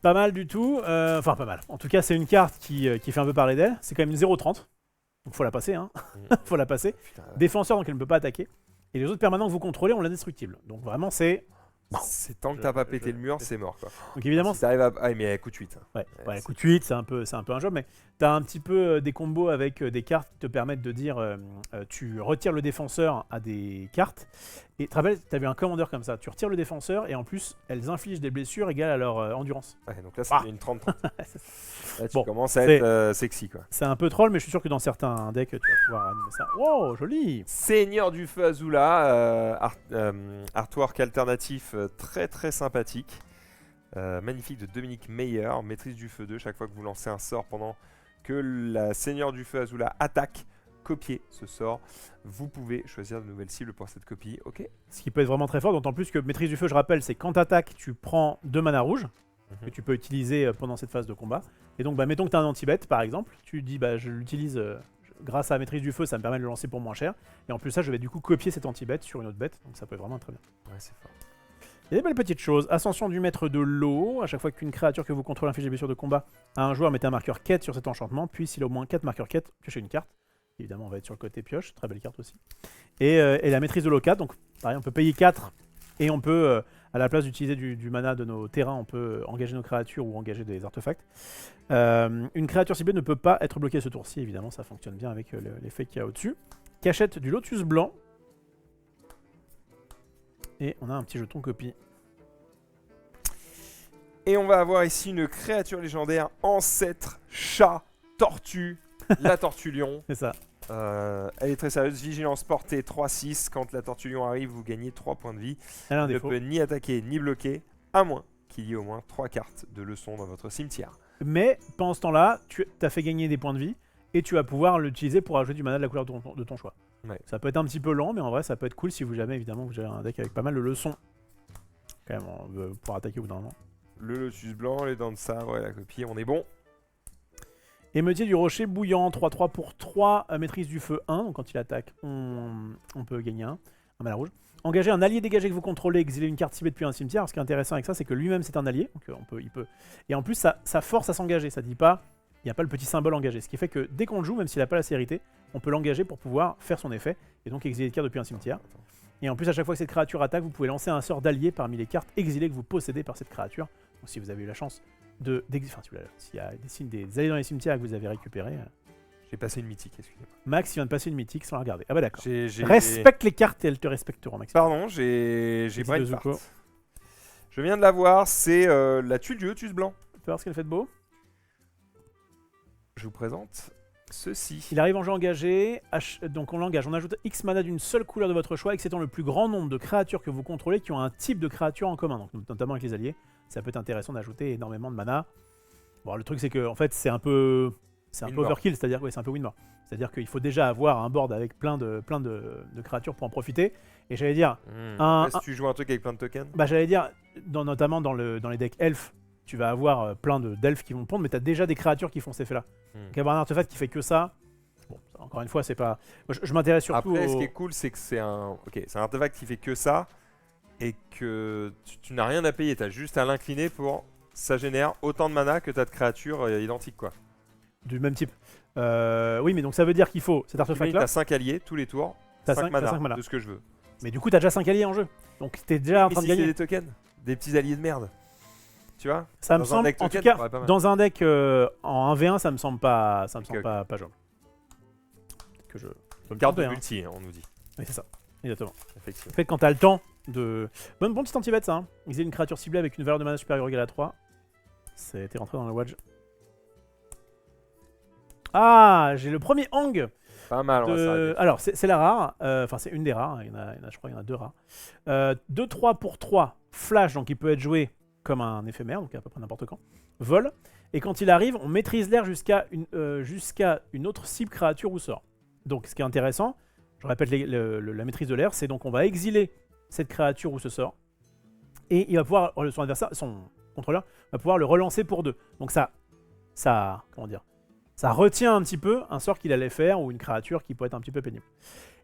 Pas mal du tout, enfin pas mal. En tout cas, c'est une carte qui fait un peu parler d'elle. C'est quand même une 0-30, donc faut la passer, hein. Faut la passer. Putain, ouais. Défenseur, donc elle ne peut pas attaquer. Et les autres permanents que vous contrôlez ont l'indestructible. Donc vraiment, c'est... C'est tant que t'as pas pété le mur, c'est mort quoi. Donc évidemment, si t'arrives à... Ah mais coup de 8. Ouais, coup de 8, c'est un peu un job, mais t'as un petit peu des combos avec des cartes qui te permettent de dire tu retires le défenseur à des cartes. Et tu te rappelles, t'as vu un commandeur comme ça, tu retires le défenseur et en plus elles infligent des blessures égales à leur endurance. Ouais, donc là ça fait une 30-30. Là tu bon, commences à être sexy quoi. C'est un peu troll, mais je suis sûr que dans certains decks tu vas pouvoir animer ça. Wow, joli! Seigneur du feu Azula, artwork alternatif très très sympathique. Magnifique de Dominique Meyer, maîtrise du feu 2. Chaque fois que vous lancez un sort pendant que la Seigneur du feu Azula attaque, copiez ce sort. Vous pouvez choisir de nouvelles cibles pour cette copie. Ok. Ce qui peut être vraiment très fort, d'autant plus que maîtrise du feu, je rappelle, c'est quand tu attaques, tu prends 2 mana rouges que tu peux utiliser pendant cette phase de combat. Et donc, bah, mettons que tu as un anti-bet par exemple, tu dis bah, je l'utilise grâce à la maîtrise du feu, ça me permet de le lancer pour moins cher. Et en plus, ça, je vais du coup copier cet anti-bet sur une autre bête, donc ça peut être vraiment très bien. Ouais, c'est fort. Il y a des belles petites choses. Ascension du maître de l'eau. À chaque fois qu'une créature que vous contrôlez inflige des blessures de combat à un joueur, mettez un marqueur quête sur cet enchantement. Puis s'il a au moins 4 marqueurs quête, piochez une carte. Évidemment, on va être sur le côté pioche. Très belle carte aussi. Et la maîtrise de l'eau 4. Donc, pareil, on peut payer 4. Et on peut, à la place d'utiliser du mana de nos terrains, on peut engager nos créatures ou engager des artefacts. Une créature ciblée ne peut pas être bloquée ce tour-ci. Évidemment, ça fonctionne bien avec l'effet qu'il y a au-dessus. Cachette du lotus blanc. Et on a un petit jeton copie. Et on va avoir ici une créature légendaire, ancêtre, chat, tortue, la tortue lion. C'est ça. Elle est très sérieuse, vigilance portée 3-6. Quand la tortue lion arrive, vous gagnez 3 points de vie. Elle a un Elle ne défaut. peut ni attaquer ni bloquer, à moins qu'il y ait au moins 3 cartes de leçon dans votre cimetière. Mais pendant ce temps-là, tu as fait gagner des points de vie et tu vas pouvoir l'utiliser pour ajouter du mana de la couleur de ton choix. Ouais. Ça peut être un petit peu lent, mais en vrai, ça peut être cool si vous jamais, évidemment, vous avez un deck avec pas mal de leçons. Quand même, on veut pouvoir attaquer au bout d'un moment. Le lotus blanc, les dents de sabre et la copie, on est bon. Émeutier du rocher bouillant, 3-3 pour 3, maîtrise du feu 1. Donc quand il attaque, on peut gagner un mana rouge. Engager un allié dégagé que vous contrôlez, exiler une carte ciblée depuis un cimetière. Ce qui est intéressant avec ça, c'est que lui-même c'est un allié. Donc il peut. Et en plus, ça force à s'engager. Ça dit pas, il n'y a pas le petit symbole engagé. Ce qui fait que dès qu'on le joue, même s'il n'a pas la sécurité, on peut l'engager pour pouvoir faire son effet. Et donc exiler une carte depuis un cimetière. Et en plus, à chaque fois que cette créature attaque, vous pouvez lancer un sort d'allié parmi les cartes exilées que vous possédez par cette créature. Donc si vous avez eu la chance s'il y a des alliés dans les cimetières que vous avez récupérés. J'ai passé une mythique, excusez-moi. Max, il vient de passer une mythique sans la regarder. Ah bah d'accord. J'ai- Respecte les cartes et elles te respecteront, Max. Pardon, j'ai Petit Brainfart. Zuko. Je viens de la voir, c'est la tuile du lotus blanc. Tu peux voir ce qu'elle fait de beau. Je vous présente ceci. Il arrive en jeu engagé, donc on l'engage. On ajoute X mana d'une seule couleur de votre choix, exceptant le plus grand nombre de créatures que vous contrôlez qui ont un type de créature en commun, donc notamment avec les alliés. Ça peut être intéressant d'ajouter énormément de mana. Bon, le truc c'est que en fait c'est un peu overkill, c'est-à-dire c'est un peu Winmore. C'est-à-dire qu'il faut déjà avoir un board avec plein de créatures pour en profiter. Et j'allais dire, Si tu joues un truc avec plein de tokens. bah j'allais dire, notamment dans les decks elfes, tu vas avoir plein d'elfes qui vont pondre, mais tu as déjà des créatures qui font cet effet-là. Donc avoir un artefact qui fait que ça, bon, encore une fois, c'est pas. Moi, je m'intéresse surtout. Après, ce qui est cool, c'est que c'est un artefact qui fait que ça et que tu n'as rien à payer. Tu as juste à l'incliner pour. Ça génère autant de mana que tu as de créatures identiques, quoi. Du même type. Oui, mais donc ça veut dire qu'il faut cet Tu artefact-là. as 5 alliés tous les tours. T'as 5 cinq mana, mana. de ce que je veux. Mais du coup, t'as déjà 5 alliés en jeu. Donc t'es déjà en Mais train si de c'est gagner. des tokens, des petits alliés de merde. Tu vois? Ça me Dans un semble, deck en tout token, cas, ça aurait pas mal. dans un deck en 1v1, ça me semble pas, Ok. pas jouable. Que je peux me Carte de tromper, hein. multi, on nous dit. Oui, c'est ça. Exactement. Effectivement. En fait, quand t'as le temps de. Bon petit anti-bet, ça. Hein. Ils aient une créature ciblée avec une valeur de mana supérieure ou égale à 3. C'était rentré dans le watch. Ah, j'ai le premier Hang. Pas mal, on va s'arrêter. Alors, c'est la rare. Enfin, c'est une des rares. Je crois qu'il y en a 2 rares. 2-3 pour 3. Flash, donc il peut être joué comme un éphémère, donc à peu près n'importe quand. Vol. Et quand il arrive, on maîtrise l'air jusqu'à une autre cible, créature ou sort. Donc, ce qui est intéressant, je répète la maîtrise de l'air, c'est donc on va exiler cette créature ou ce sort. Et il va pouvoir, son adversaire, son contrôleur, va pouvoir le relancer pour 2. Donc comment dire, ça retient un petit peu un sort qu'il allait faire ou une créature qui peut être un petit peu pénible.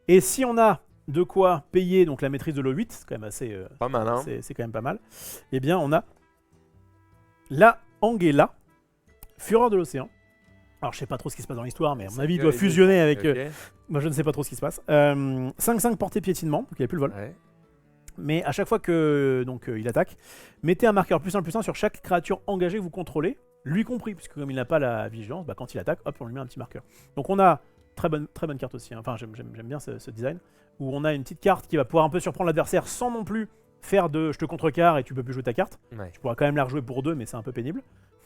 Et si on a de quoi payer donc la maîtrise de l'O8, c'est quand même assez, Pas mal, hein. c'est quand même pas mal. Eh bien, on a la Angela, Fureur de l'océan. Alors, je sais pas trop ce qui se passe dans l'histoire, mais à mon avis, il doit fusionner avec. Ok. Moi, je ne sais pas trop ce qui se passe. 5-5 portée piétinement, donc il n'y a plus le vol. Ouais. Mais à chaque fois que il attaque, mettez un marqueur +1/+1 sur chaque créature engagée que vous contrôlez, lui compris, puisque comme il n'a pas la vigilance, bah, quand il attaque, hop, on lui met un petit marqueur. Donc on a très bonne carte aussi, hein. Enfin j'aime bien ce design, où on a une petite carte qui va pouvoir un peu surprendre l'adversaire sans non plus faire de je te contrecarre et tu peux plus jouer ta carte. Ouais. Tu pourras quand même la rejouer pour 2, mais c'est un peu pénible.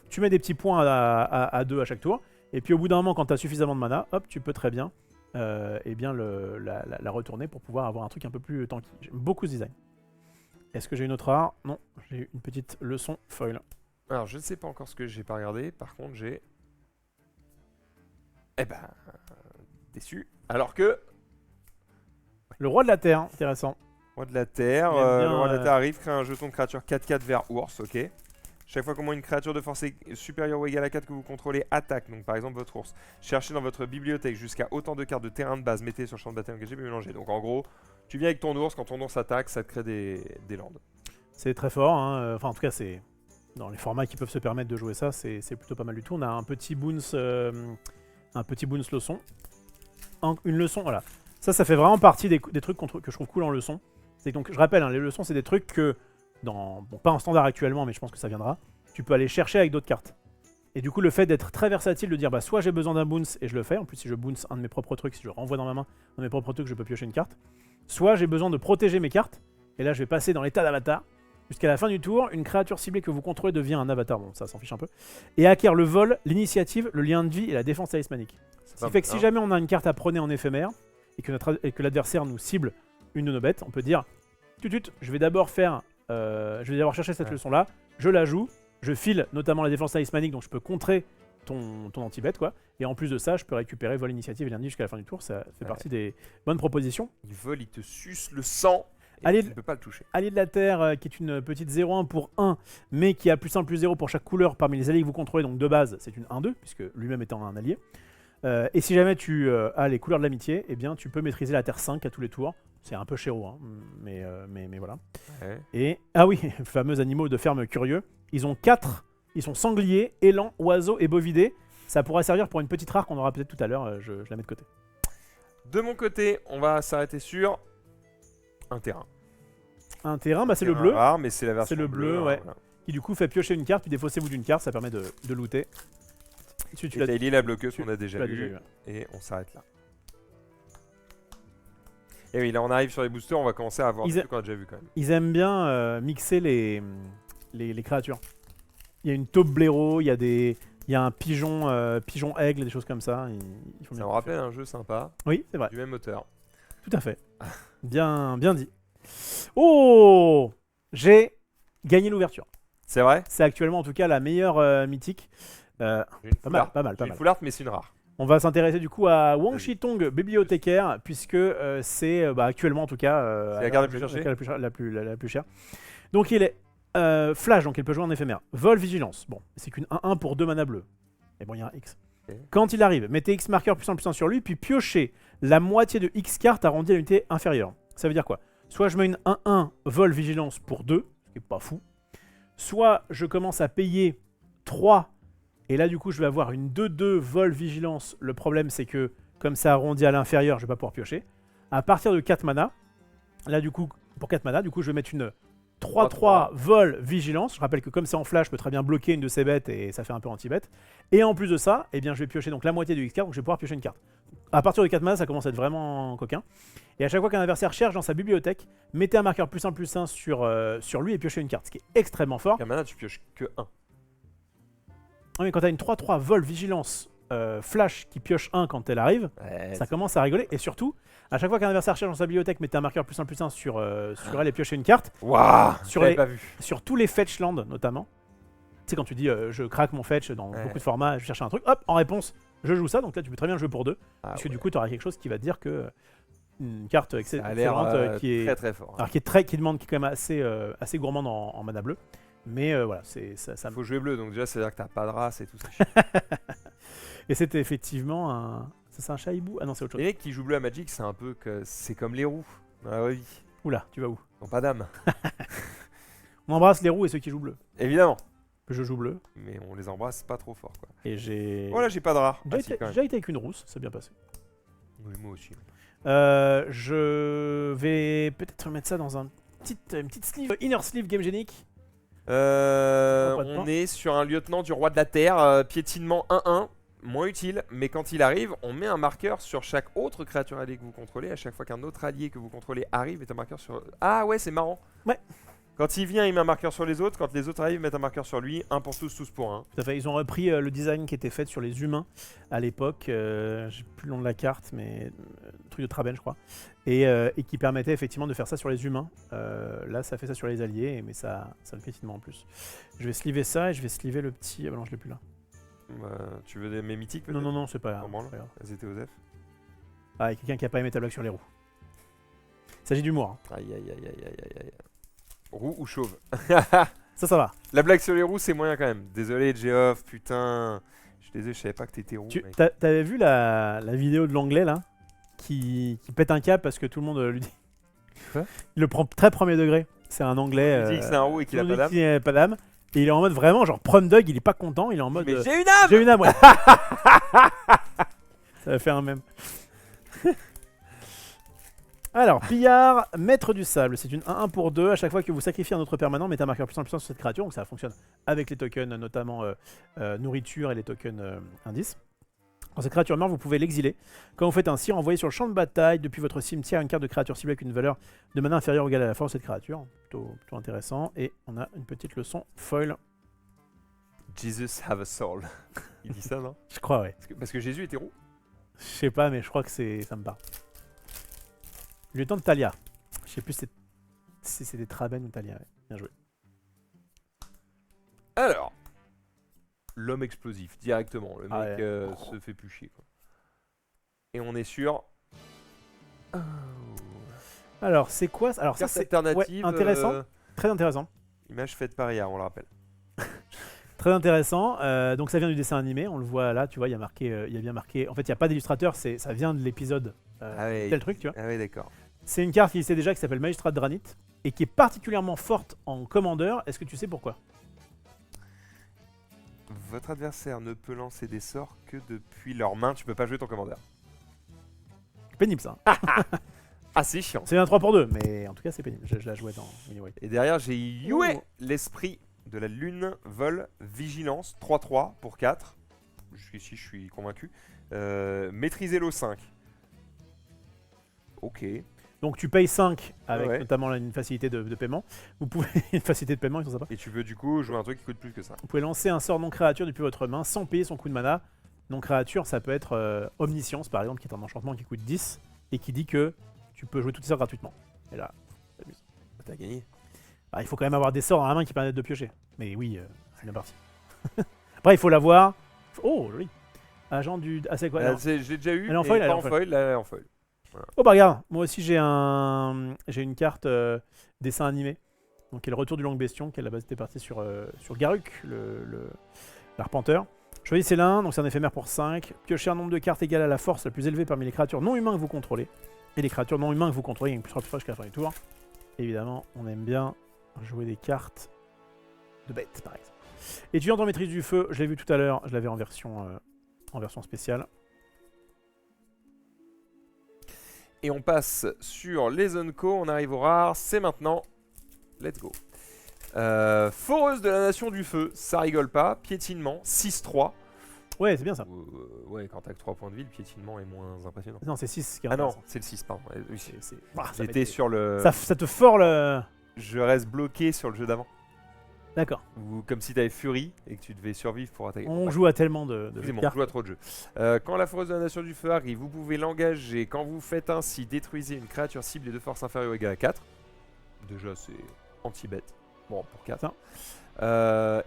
Tu mets des petits points à 2 à chaque tour, et puis au bout d'un moment, quand tu as suffisamment de mana, hop, tu peux très bien, la retourner pour pouvoir avoir un truc un peu plus tanky. J'aime beaucoup ce design. Est-ce que j'ai une autre rare? Non, j'ai eu une petite leçon foil. Alors, je ne sais pas encore ce que j'ai pas regardé. Par contre, j'ai. Eh ben. Déçu. Alors que. Le roi de la terre, intéressant. Roi de la Terre. Il aime bien, le Roi de la Terre arrive, crée un jeton de créature 4-4 vers ours, ok. Chaque fois qu'au moins une créature de force supérieure ou égale à 4 que vous contrôlez attaque, donc par exemple votre ours, cherchez dans votre bibliothèque jusqu'à autant de cartes de terrain de base, mettez sur le champ de bataille engagé, puis mélangez. Donc en gros, tu viens avec ton ours, quand ton ours attaque, ça te crée des landes. C'est très fort, hein. Enfin en tout cas c'est dans les formats qui peuvent se permettre de jouer ça, c'est plutôt pas mal du tout. On a un petit boons leçon. Une leçon, voilà. Ça fait vraiment partie des trucs que je trouve cool en leçon. C'est donc, je rappelle, hein, les leçons c'est des trucs que, bon pas en standard actuellement, mais je pense que ça viendra, tu peux aller chercher avec d'autres cartes. Et du coup le fait d'être très versatile, de dire bah soit j'ai besoin d'un bounce et je le fais, en plus si je bounce un de mes propres trucs, si je le renvoie dans ma main, un de mes propres trucs, je peux piocher une carte. Soit j'ai besoin de protéger mes cartes, et là je vais passer dans l'état d'avatar. Jusqu'à la fin du tour, une créature ciblée que vous contrôlez devient un avatar, bon ça s'en fiche un peu, et acquiert le vol, l'initiative, le lien de vie et la défense talismanique. Ce qui fait que si jamais on a une carte à prôner en éphémère, et que l'adversaire nous cible une de nos bêtes, on peut dire, je vais d'abord chercher cette leçon là, je la joue, je file notamment la défense talismanique, donc je peux contrer ton anti-bet, quoi. Et en plus de ça, je peux récupérer vol initiative et lundi jusqu'à la fin du tour. Ça fait partie des bonnes propositions. Il vole, il te suce le sang. Et Allez, tu ne peux pas le toucher. Allié de la Terre, qui est une petite 0-1 pour 1, mais qui a +1 +0 pour chaque couleur parmi les alliés que vous contrôlez. Donc de base, c'est une 1-2, puisque lui-même étant un allié. Et si jamais tu as les couleurs de l'amitié, eh bien tu peux maîtriser la Terre 5 à tous les tours. C'est un peu chéro, hein, mais voilà. Ouais. Et, ah oui, fameux animaux de ferme curieux. Ils ont 4, ils sont sangliers, élans, oiseaux et bovidés. Ça pourra servir pour une petite rare qu'on aura peut-être tout à l'heure, je la mets de côté. De mon côté, on va s'arrêter sur un terrain. Un terrain, bah c'est le Terrain bleu, rare, mais c'est la version C'est le bleu, hein, ouais. voilà. qui du coup fait piocher une carte, puis défaussez-vous d'une carte, ça permet de looter. Tu Et Daily, la bloqueuse qu'on a tu déjà l'as eu. déjà eu, ouais. Et on s'arrête là. Et oui, là on arrive sur les boosters, on va commencer à avoir Ils des a- trucs qu'on a déjà vu quand même. Ils aiment bien mixer les créatures. Il y a une taupe blaireau, il y a un pigeon, pigeon aigle, des choses comme ça. Ils font Ça bien me rappelle un jeu sympa, Oui, c'est vrai, du même auteur. tout à fait. Bien dit. Oh, j'ai gagné l'ouverture. C'est vrai. C'est actuellement en tout cas la meilleure mythique. J'ai une Pas full mal, art. pas mal, pas J'ai une mal. full art, mais c'est une rare. On va s'intéresser du coup à Wang Vas-y. Shitong, bibliothécaire, puisque c'est actuellement en tout cas C'est la carte la plus cherchée. la plus chère. Donc il est flash, donc il peut jouer en éphémère. Vol vigilance. Bon, c'est qu'une 1-1 pour 2 mana bleus. Et bon, il y a un X. Ok. Quand il arrive, mettez X marqueur +1 sur lui, puis piochez la moitié de X cartes arrondie à l'unité inférieure. Ça veut dire quoi? Soit je mets une 1-1 vol vigilance pour 2, ce qui est pas fou. Soit je commence à payer 3. Et là, du coup, je vais avoir une 2-2 vol vigilance. Le problème, c'est que comme ça arrondit à l'inférieur, je vais pas pouvoir piocher. À partir de 4 mana, là, du coup, pour 4 mana, du coup, je vais mettre une 3-3 vol vigilance. Je rappelle que comme c'est en flash, je peux très bien bloquer une de ces bêtes et ça fait un peu anti-bête. Et en plus de ça, eh bien, je vais piocher donc la moitié du X-card, donc je vais pouvoir piocher une carte. À partir de 4 mana, ça commence à être vraiment coquin. Et à chaque fois qu'un adversaire cherche dans sa bibliothèque, mettez un marqueur +1/+1 sur lui et piochez une carte, ce qui est extrêmement fort. Kamana, tu pioches que 1. Ah, mais quand tu as une 3-3 vol vigilance flash qui pioche 1 quand elle arrive, Ouais, ça commence à rigoler. Et surtout, à chaque fois qu'un adversaire cherche dans sa bibliothèque, mettez un marqueur +1/+1 sur elle et piochez une carte. Waouh, Sur j'avais les- pas vu. Sur tous les fetch land notamment. Tu sais, quand tu dis je craque mon fetch dans Ouais. beaucoup de formats, je cherche un truc, hop, en réponse, je joue ça. Donc là, tu peux très bien le jouer pour 2. Ah parce que du ouais. coup, tu auras quelque chose qui va te dire que une carte Ça a excellente l'air qui est. très très fort. Alors qui demande, qui est quand même assez gourmande en mana bleu. Mais voilà, ça me. Faut jouer bleu, donc déjà ça veut dire que t'as pas de race et tout ça. Et c'était effectivement un. Ça, c'est un chat hibou? Ah non, c'est autre chose. Les mecs qui jouent bleu à Magic, c'est un peu que c'est comme les roues. Ah oui, Oula, tu vas où? ils ont pas d'âme. On embrasse les roues et ceux qui jouent bleu. Évidemment, Je joue bleu. mais on les embrasse pas trop fort quoi. Et j'ai. Voilà, j'ai pas de rare. Déjà Ah, si, été, quand même. déjà été avec une rousse, c'est bien passé. Oui, moi aussi. Je vais peut-être mettre ça dans une petite sleeve, inner sleeve Game Genic. Pas de On point. est sur un lieutenant du roi de la terre, piétinement 1-1, moins utile, mais quand il arrive, on met un marqueur sur chaque autre créature alliée que vous contrôlez. À chaque fois qu'un autre allié que vous contrôlez arrive, met un marqueur sur. Ah ouais, c'est marrant. Ouais. Quand il vient, il met un marqueur sur les autres. Quand les autres arrivent, ils mettent un marqueur sur lui. Un pour tous, tous pour un. Tout à fait. Ils ont repris le design qui était fait sur les humains à l'époque. J'ai plus le nom de la carte, mais truc de Traben, je crois. Et qui permettait effectivement de faire ça sur les humains. Là, ça fait ça sur les alliés, mais ça a le piétinement en plus. Je vais sliver ça et je vais sliver le petit. Ah bah non, je l'ai plus là. Tu veux mes mythiques Non, peut-être non, non, c'est pas, Comment, c'est pas grave. Elles étaient aux F. Ah, et quelqu'un qui a pas aimé ta blague sur les roues. Il s'agit d'humour. Hein. Aïe aïe aïe aïe aïe aïe. Roux ou chauve? Ça va. La blague sur les roues, c'est moyen quand même. Désolé, Geoff, putain. Je suis désolé, je savais pas que t'étais roux. Mec. T'avais vu la vidéo de l'anglais là qui pète un câble parce que tout le monde lui dit. Quoi? Il le prend très premier degré. C'est un anglais. Il dit que c'est un roux et qu'il a tout pas le monde d'âme. dit qu'il a pas d'âme. Et il est en mode vraiment, genre prom dog, il est pas content. Il est en mode. Mais j'ai une âme. J'ai une âme, ouais. Ça va faire un même. Alors, pillard, maître du sable, c'est une 1-1 pour 2. À chaque fois que vous sacrifiez un autre permanent, mettez un marqueur +1/+1 sur cette créature. Donc ça fonctionne avec les tokens, notamment nourriture et les tokens indices. Quand cette créature meurt, vous pouvez l'exiler. Quand vous faites ainsi, renvoyez sur le champ de bataille depuis votre cimetière une carte de créature ciblée avec une valeur de mana inférieure ou égale à la force de cette créature. Plutôt intéressant. Et on a une petite leçon foil. Jesus have a soul. Il dit ça, non? Je crois, ouais. Parce que Jésus était roux. Je sais pas, mais je crois que ça me parle. Lieutenant de Talia. Je sais plus si c'était Traben ou Talia. Ouais. Bien joué. Alors, l'homme explosif, directement. Le mec Ah ouais. se fait plus chier, quoi. Et on est sur... Oh. Alors, c'est quoi ça? Alors, ça, Carte c'est alternative. intéressant. Très intéressant. Image faite par IA, on le rappelle. Très intéressant. Donc, ça vient du dessin animé. On le voit là, tu vois, il y a marqué, il y a bien marqué. En fait, il n'y a pas d'illustrateur, ça vient de l'épisode. Ah ouais, Tel truc, tu vois. Ah ouais, d'accord. C'est une carte qui existait déjà qui s'appelle Magistrat de Dranit et qui est particulièrement forte en commandeur. Est-ce que tu sais pourquoi? Votre adversaire ne peut lancer des sorts que depuis leurs mains. Tu peux pas jouer ton commandeur. Pénible ça. Ah, c'est chiant. C'est un 3 pour 2, mais en tout cas, c'est pénible. Je la jouais dans Anyway. Et derrière, j'ai Yue, Oh. l'esprit de la lune, vol, vigilance, 3-3 pour 4. Jusqu'ici, je suis convaincu. Maîtriser l'eau 5. Ok. Donc, tu payes 5 avec Ouais. notamment une facilité de paiement. Vous pouvez. Une facilité de paiement, ils sont sympas. Et tu peux du coup jouer un truc qui coûte plus que ça. Vous pouvez lancer un sort non-créature depuis votre main sans payer son coût de mana. Non-créature, ça peut être Omniscience par exemple, qui est un enchantement qui coûte 10 et qui dit que tu peux jouer tous tes sorts gratuitement. Et là, t'amuses. T'as gagné. Bah, il faut quand même avoir des sorts dans la main qui permettent de piocher. Mais oui, c'est bien parti. Après, il faut l'avoir. Oh, joli. Agent du. Ah, c'est quoi non. Je l'ai déjà eu. Elle est en mais foil, pas elle est en en foil. foil. Là, elle est en foil. Oh, bah regarde, moi aussi j'ai une carte dessin animé. Donc, qui est le retour du Langue Bestion, qui à la base était parti sur Garuk, l'arpenteur. Choisissez l'un, donc c'est un éphémère pour 5. Piochez un nombre de cartes égal à la force la plus élevée parmi les créatures non humains que vous contrôlez. Et les créatures non humains que vous contrôlez gagnent plus 3 jusqu'à la fin du tour. Évidemment, on aime bien jouer des cartes de bêtes, par exemple. Étudiante en maîtrise du feu, je l'ai vu tout à l'heure, je l'avais en version spéciale. Et on passe sur les Unco. On arrive au rare. C'est maintenant. Let's go. Foreuse de la Nation du Feu. Ça rigole pas. Piétinement. 6-3. Ouais, c'est bien ça. Ouais, quand t'as que 3 points de vie, le piétinement est moins impressionnant. Non, c'est 6 qui est Ah non, intéressant. c'est le 6, pardon. Oui. Bah, ça J'étais met- sur le. ça te fort le. Je reste bloqué sur le jeu d'avant. D'accord. Ou comme si t'avais Fury et que tu devais survivre pour attaquer. On joue à tellement de Excusez-moi, on cartes. joue à trop de jeux. Quand la Foreuse de la Nation du Feu arrive, vous pouvez l'engager. Quand vous faites ainsi, détruisez une créature cible et de force inférieure ou égale à 4. Déjà, c'est anti-bête. Bon, pour 4.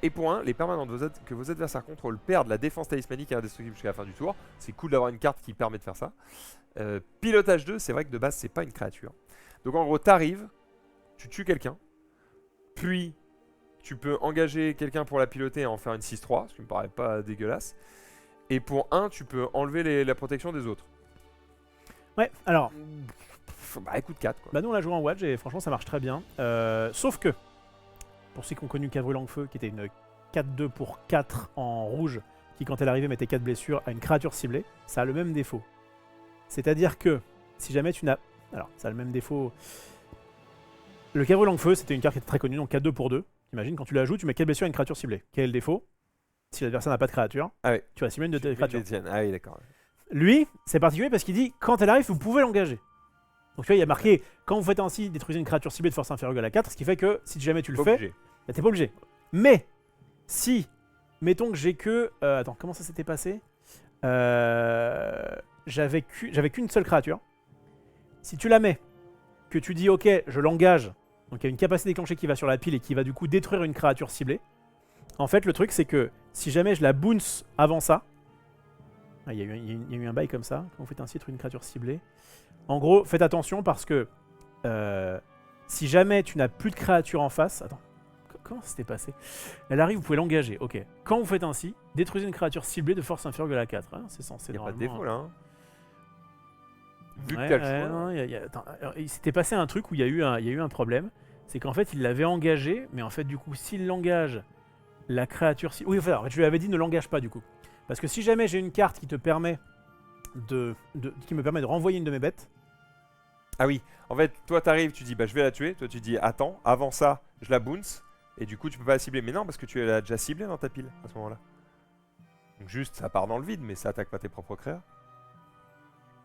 Et pour 1, les permanents que vos adversaires contrôlent perdent la défense talismanique et indestructible jusqu'à la fin du tour. C'est cool d'avoir une carte qui permet de faire ça. Pilotage 2, c'est vrai que de base, c'est pas une créature. Donc en gros, t'arrives, tu tues quelqu'un, puis tu peux engager quelqu'un pour la piloter et en faire une 6-3, ce qui me paraît pas dégueulasse. Et pour 1, tu peux enlever la protection des autres. Ouais, alors, Bah écoute 4 quoi. bah nous on l'a joué en Watch et franchement ça marche très bien. Sauf que, pour ceux qui ont connu Cavru Langfeu, qui était une 4-2 pour 4 en rouge, qui quand elle arrivait mettait 4 blessures à une créature ciblée, ça a le même défaut. C'est-à-dire que, si jamais tu n'as... Alors, ça a le même défaut... Le Cavru Langfeu, c'était une carte qui était très connue, donc 4-2 pour 2. T'imagines, quand tu la joues, tu mets 4 blessures à une créature ciblée. Quel est le défaut? Si l'adversaire n'a pas de créature, Ah ouais. tu vas cibler une de Tu tes fais créatures. des tiennes. Ah oui, d'accord. Lui, c'est particulier parce qu'il dit quand elle arrive, vous pouvez l'engager. Donc tu vois, il y a marqué quand vous faites ainsi, détruisez une créature ciblée de force inférieure ou égale à 4, ce qui fait que si jamais tu le Pas fais, obligé. bah, t'es pas obligé. Mais si, mettons que j'ai que. Attends, comment ça s'était passé? J'avais qu'une seule créature. Si tu la mets, que tu dis ok, je l'engage, donc il y a une capacité déclenchée qui va sur la pile et qui va du coup détruire une créature ciblée. En fait, le truc c'est que si jamais je la bounce avant ça, il y a eu un bail comme ça, quand vous faites ainsi détruire une créature ciblée. En gros, faites attention parce que si jamais tu n'as plus de créature en face. Attends, comment ça s'était passé? Elle arrive, vous pouvez l'engager, ok. Quand vous faites ainsi, détruisez une créature ciblée de force inférieure à 4. Hein, c'est censé Il n'y a pas de normalement, défaut là. Hein. Vu Ouais, que t'as le ouais, choix. non, attends, alors, il s'était passé un truc où il y a eu un problème. C'est qu'en fait, il l'avait engagé, mais en fait, du coup, s'il l'engage, la créature. Oui, enfin, en fait, je lui avais dit ne l'engage pas, du coup. Parce que si jamais j'ai une carte qui te permet qui me permet de renvoyer une de mes bêtes. Ah oui, en fait, toi t'arrives, tu dis bah je vais la tuer. Toi tu dis attends, avant ça, je la bounce. Et du coup, tu peux pas la cibler. Mais non, parce que tu l'as déjà ciblée dans ta pile à ce moment-là. Donc juste, ça part dans le vide, mais ça attaque pas tes propres créas.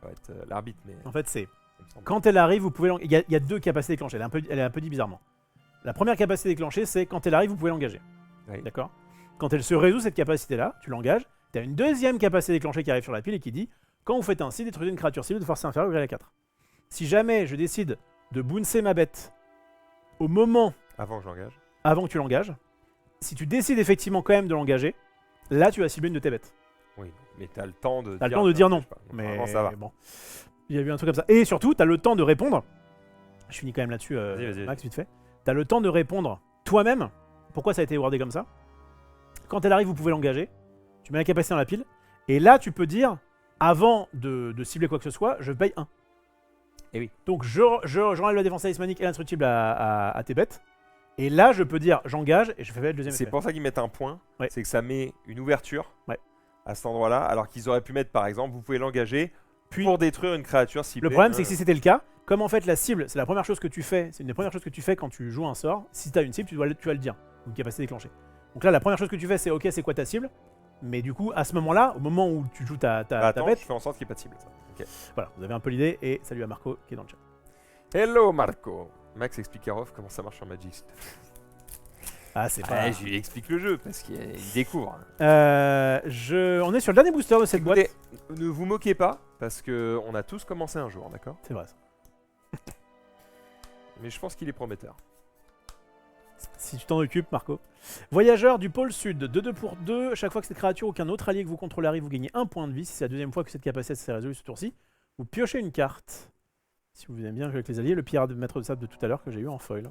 Ça va être l'arbitre, mais. En fait, c'est. il me semble. Quand elle arrive, vous pouvez il y a deux capacités déclenchées. Elle est un peu dit bizarrement. La première capacité déclenchée, c'est quand elle arrive, vous pouvez l'engager. Oui. D'accord? Quand elle se résout, cette capacité-là, tu l'engages. Tu as une deuxième capacité déclenchée qui arrive sur la pile et qui dit quand vous faites ainsi, détruisez une créature cible de force inférieure ou égale à 4. Si jamais je décide de bouncer ma bête au moment Avant que je l'engage. avant que tu l'engages, si tu décides effectivement quand même de l'engager, là tu vas cibler une de tes bêtes. Oui, mais t'as le temps de T'as le temps de dire non. pas. Donc, Mais normalement, ça va. bon, il y a eu un truc comme ça. Et surtout, t'as le temps de répondre. Je finis quand même là-dessus, Vas-y. Max, vite fait. T'as le temps de répondre toi-même. Pourquoi ça a été wordé comme ça? Quand elle arrive, vous pouvez l'engager. Tu mets la capacité dans la pile. Et là, tu peux dire, avant de cibler quoi que ce soit, je paye 1. Et oui. Donc, j'enlève la défense talismanique et l'indestructible à tes bêtes. Et là, je peux dire, j'engage et je fais le deuxième C'est effet. pour ça qu'ils mettent un point. Ouais. C'est que ça met une ouverture Ouais. à cet endroit-là. Alors qu'ils auraient pu mettre, par exemple, vous pouvez l'engager pour détruire une créature ciblée. Le problème, c'est que si c'était le cas, comme en fait la cible, c'est la première chose que tu fais, c'est une des premières choses que tu fais quand tu joues un sort. Si tu as une cible, tu vas le dire. Une capacité déclenchée. Donc là, la première chose que tu fais, c'est ok, c'est quoi ta cible? Mais du coup, à ce moment-là, au moment où tu joues ta Attends, bête, je fais en sorte qu'il n'y ait pas de cible. Ça. Ok. voilà, vous avez un peu l'idée. Et salut à Marco qui est dans le chat. Hello Marco. Max explique à Rof comment ça marche sur Magic. Ah, c'est pas. Ouais, je lui explique le jeu parce qu'il découvre. On est sur le dernier booster de cette boîte. Écoutez, ne vous moquez pas parce que on a tous commencé un jour, d'accord? C'est vrai ça. Mais je pense qu'il est prometteur. Si tu t'en occupes, Marco. Voyageur du pôle sud, 2-2 pour 2. Chaque fois que cette créature ou aucun autre allié que vous contrôlez arrive, vous gagnez 1 point de vie. Si c'est la deuxième fois que cette capacité s'est résolue ce tour-ci, vous piochez une carte. Si vous aimez bien jouer avec les alliés, le pirate de maître de sable de tout à l'heure que j'ai eu en foil.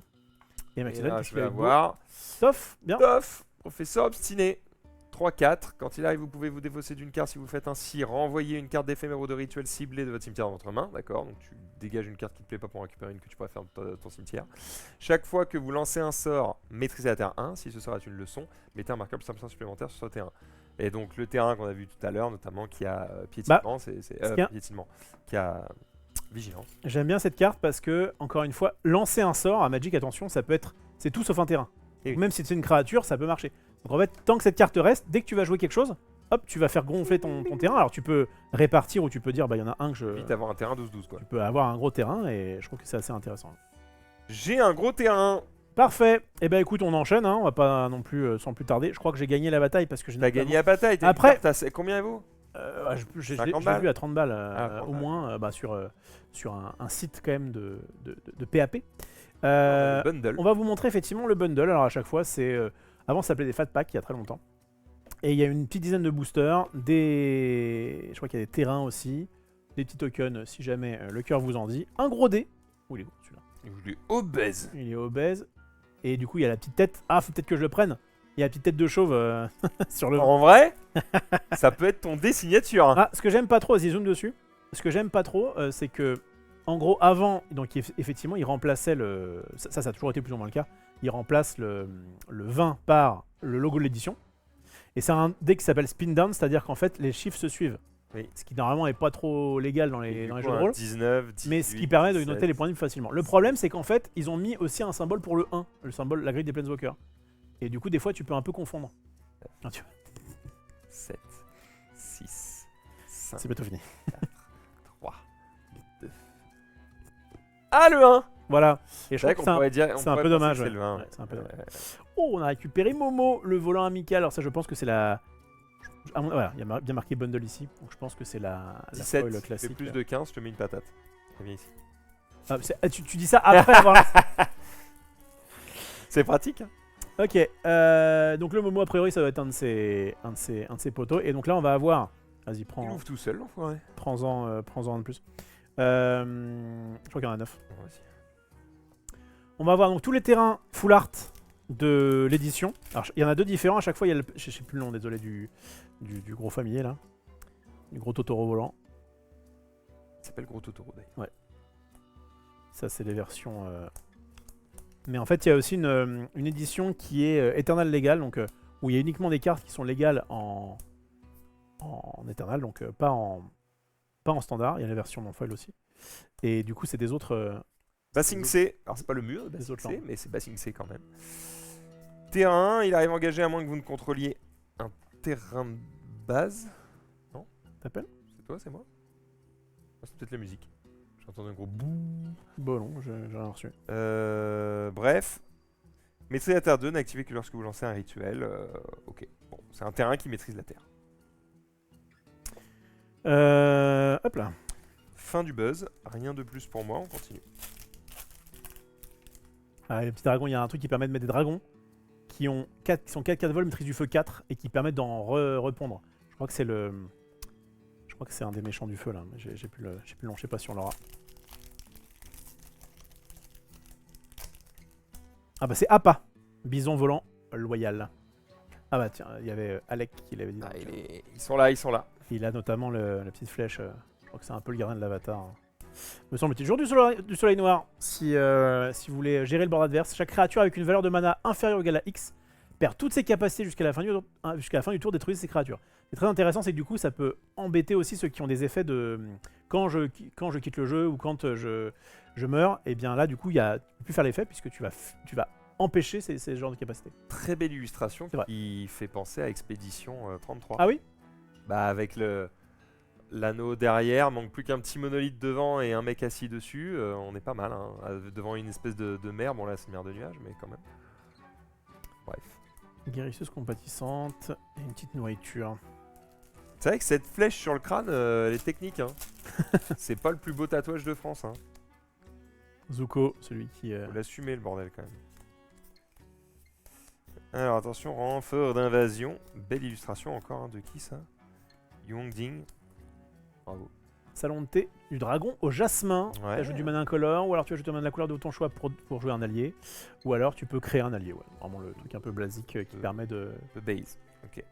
Et Maxime, Je vais avoir. Toff, bien. Toff, professeur obstiné. 3-4. Quand il arrive, vous pouvez vous défausser d'une carte. Si vous faites ainsi, renvoyer une carte d'éphémère ou de rituel ciblée de votre cimetière dans votre main. D'accord. Donc tu dégages une carte qui ne te plaît pas pour récupérer une que tu pourrais faire de ton cimetière. Chaque fois que vous lancez un sort, maîtrisez la terre 1. Si ce sort est une leçon, mettez un marqueur plus simple supplémentaire sur ce terrain. Et donc le terrain qu'on a vu tout à l'heure, notamment qui a piétinement, piétinement, qui a vigilance. J'aime bien cette carte parce que, encore une fois, lancer un sort à Magic, attention, ça peut être. C'est tout sauf un terrain. Et oui. Même si c'est une créature, ça peut marcher. Donc en fait, tant que cette carte reste, dès que tu vas jouer quelque chose, hop, tu vas faire gonfler ton terrain. Alors tu peux répartir ou tu peux dire, bah il y en a un que je. Vite avoir un terrain 12-12 quoi. Tu peux avoir un gros terrain et je trouve que c'est assez intéressant. J'ai un gros terrain. Parfait. Et ben écoute, on enchaîne, hein. On va pas non plus sans plus tarder. Je crois que j'ai gagné la bataille parce que j'ai. T'as gagné la bataille. Après- Combien elle vaut? J'ai 50 vu balles. à 30 balles au 30 moins sur un site quand même de PAP. Bundle. On va vous montrer effectivement le bundle. Alors à chaque fois, c'est avant ça s'appelait des fat packs il y a très longtemps. Et il y a une petite dizaine de boosters, je crois qu'il y a des terrains aussi, des petits tokens si jamais le cœur vous en dit. Un gros dé. Où il est gros celui-là? Il est obèse. Il est obèse. Et du coup, il y a la petite tête. Ah, faut peut-être que je le prenne. Il y a la petite tête de chauve sur le. En vrai, ça peut être ton dé signature. Hein. Ah, ce que j'aime pas trop, vas-y zoom dessus. Ce que j'aime pas trop, c'est que, en gros, avant, donc effectivement, il remplaçait le. Ça a toujours été plus ou moins le cas. Il remplace le 20 par le logo de l'édition. Et c'est un dé qui s'appelle Spin Down, c'est-à-dire qu'en fait, les chiffres se suivent. Oui. Ce qui normalement est pas trop légal dans les jeux de rôle. 19, 18, Mais ce qui permet de 17. noter les points de vue facilement. Le problème, c'est qu'en fait, ils ont mis aussi un symbole pour le 1, le symbole, la grille des Planeswalkers. Et du coup, des fois, tu peux un peu confondre. Ah, 7, 6, 5, c'est bientôt fini. 3, 2. Ah, le 1. Voilà. Et je C'est vrai trouve qu'on que pourrait dire. c'est un peu dommage. C'est le 20. Ouais, c'est un peu dommage. Oh, on a récupéré Momo, le volant amical. Alors ça, je pense que c'est la... voilà, il y a bien marqué bundle ici. Donc je pense que c'est la 17, foil c'est classique. plus de 15, je te mets une patate. Viens ici. Tu dis ça après avoir... C'est pratique. Hein. Ok, donc le Momo, a priori, ça doit être un de ses poteaux. Et donc là, on va avoir... Vas-y, Il prends-en ouvre tout seul, l'enfoiré. un de plus. Je crois qu'il y en a 9. Moi aussi. On va avoir donc tous les terrains full art de l'édition. Alors il y en a deux différents, à chaque fois il y a je sais plus le nom, désolé, du gros familier là. Du gros Totoro volant. Il s'appelle Gros Totoro d'ailleurs. Ouais. Ça c'est les versions... Mais en fait il y a aussi une édition qui est Eternal Legal, donc où il y a uniquement des cartes qui sont légales en Eternal, donc pas en standard. Il y a la version non foil aussi. Et du coup c'est des autres... Basing C, alors c'est pas le mur de Des Basing autres C, langues. mais c'est Basing C quand même. Terrain, il arrive engagé à moins que vous ne contrôliez un terrain de base. Non? T'appelles? C'est toi, c'est moi? Ah, c'est peut-être la musique. J'ai entendu un gros bouh. Bon non, j'ai rien reçu. Bref. Maîtriser la terre 2 n'activez que lorsque vous lancez un rituel. Ok, bon, c'est un terrain qui maîtrise la terre. Hop là. Fin du buzz, rien de plus pour moi, on continue. Ah, les petits dragons, il y a un truc qui permet de mettre des dragons qui sont 4 vol, maîtrise du feu 4 et qui permettent d'en repondre. Je crois que c'est un des méchants du feu là, mais j'ai plus le nom, je sais pas si on l'aura. Ah bah c'est Appa, bison volant loyal. Ah bah tiens, il y avait Alec qui l'avait dit. Ils sont là, ils sont là. Il a notamment la petite flèche, je crois que c'est un peu le gardien de l'avatar. Hein. Me semble-t-il. Jour du soleil noir, si vous voulez gérer le board adverse, chaque créature avec une valeur de mana inférieure ou égale à X perd toutes ses capacités jusqu'à la fin du tour, détruisez ses créatures. Ce qui est très intéressant, c'est que du coup ça peut embêter aussi ceux qui ont des effets de... Quand je quitte le jeu ou quand je meurs, et bien là du coup tu peux plus faire l'effet puisque tu vas empêcher ces genres de capacités. Très belle illustration qui fait penser à Expédition 33. Ah oui? Bah avec l'anneau derrière, manque plus qu'un petit monolithe devant et un mec assis dessus, on est pas mal, hein, devant une espèce de mer, bon là c'est une mer de nuages mais quand même. Bref. Guérisseuse compatissante et une petite nourriture. C'est vrai que cette flèche sur le crâne, elle est technique, hein. C'est pas le plus beau tatouage de France, hein. Zuko, celui qui... Faut l'assumer le bordel quand même. Alors attention, renfort d'invasion. Belle illustration encore, hein, de qui ça? Yongding. Bravo. Salon de thé du dragon au jasmin. Ouais. Tu ajoutes du mana incolore, ou alors tu ajoutes un mana de la couleur de ton choix pour jouer un allié. Ou alors tu peux créer un allié. Ouais. Vraiment le truc un peu basique qui permet de... The base. Ok.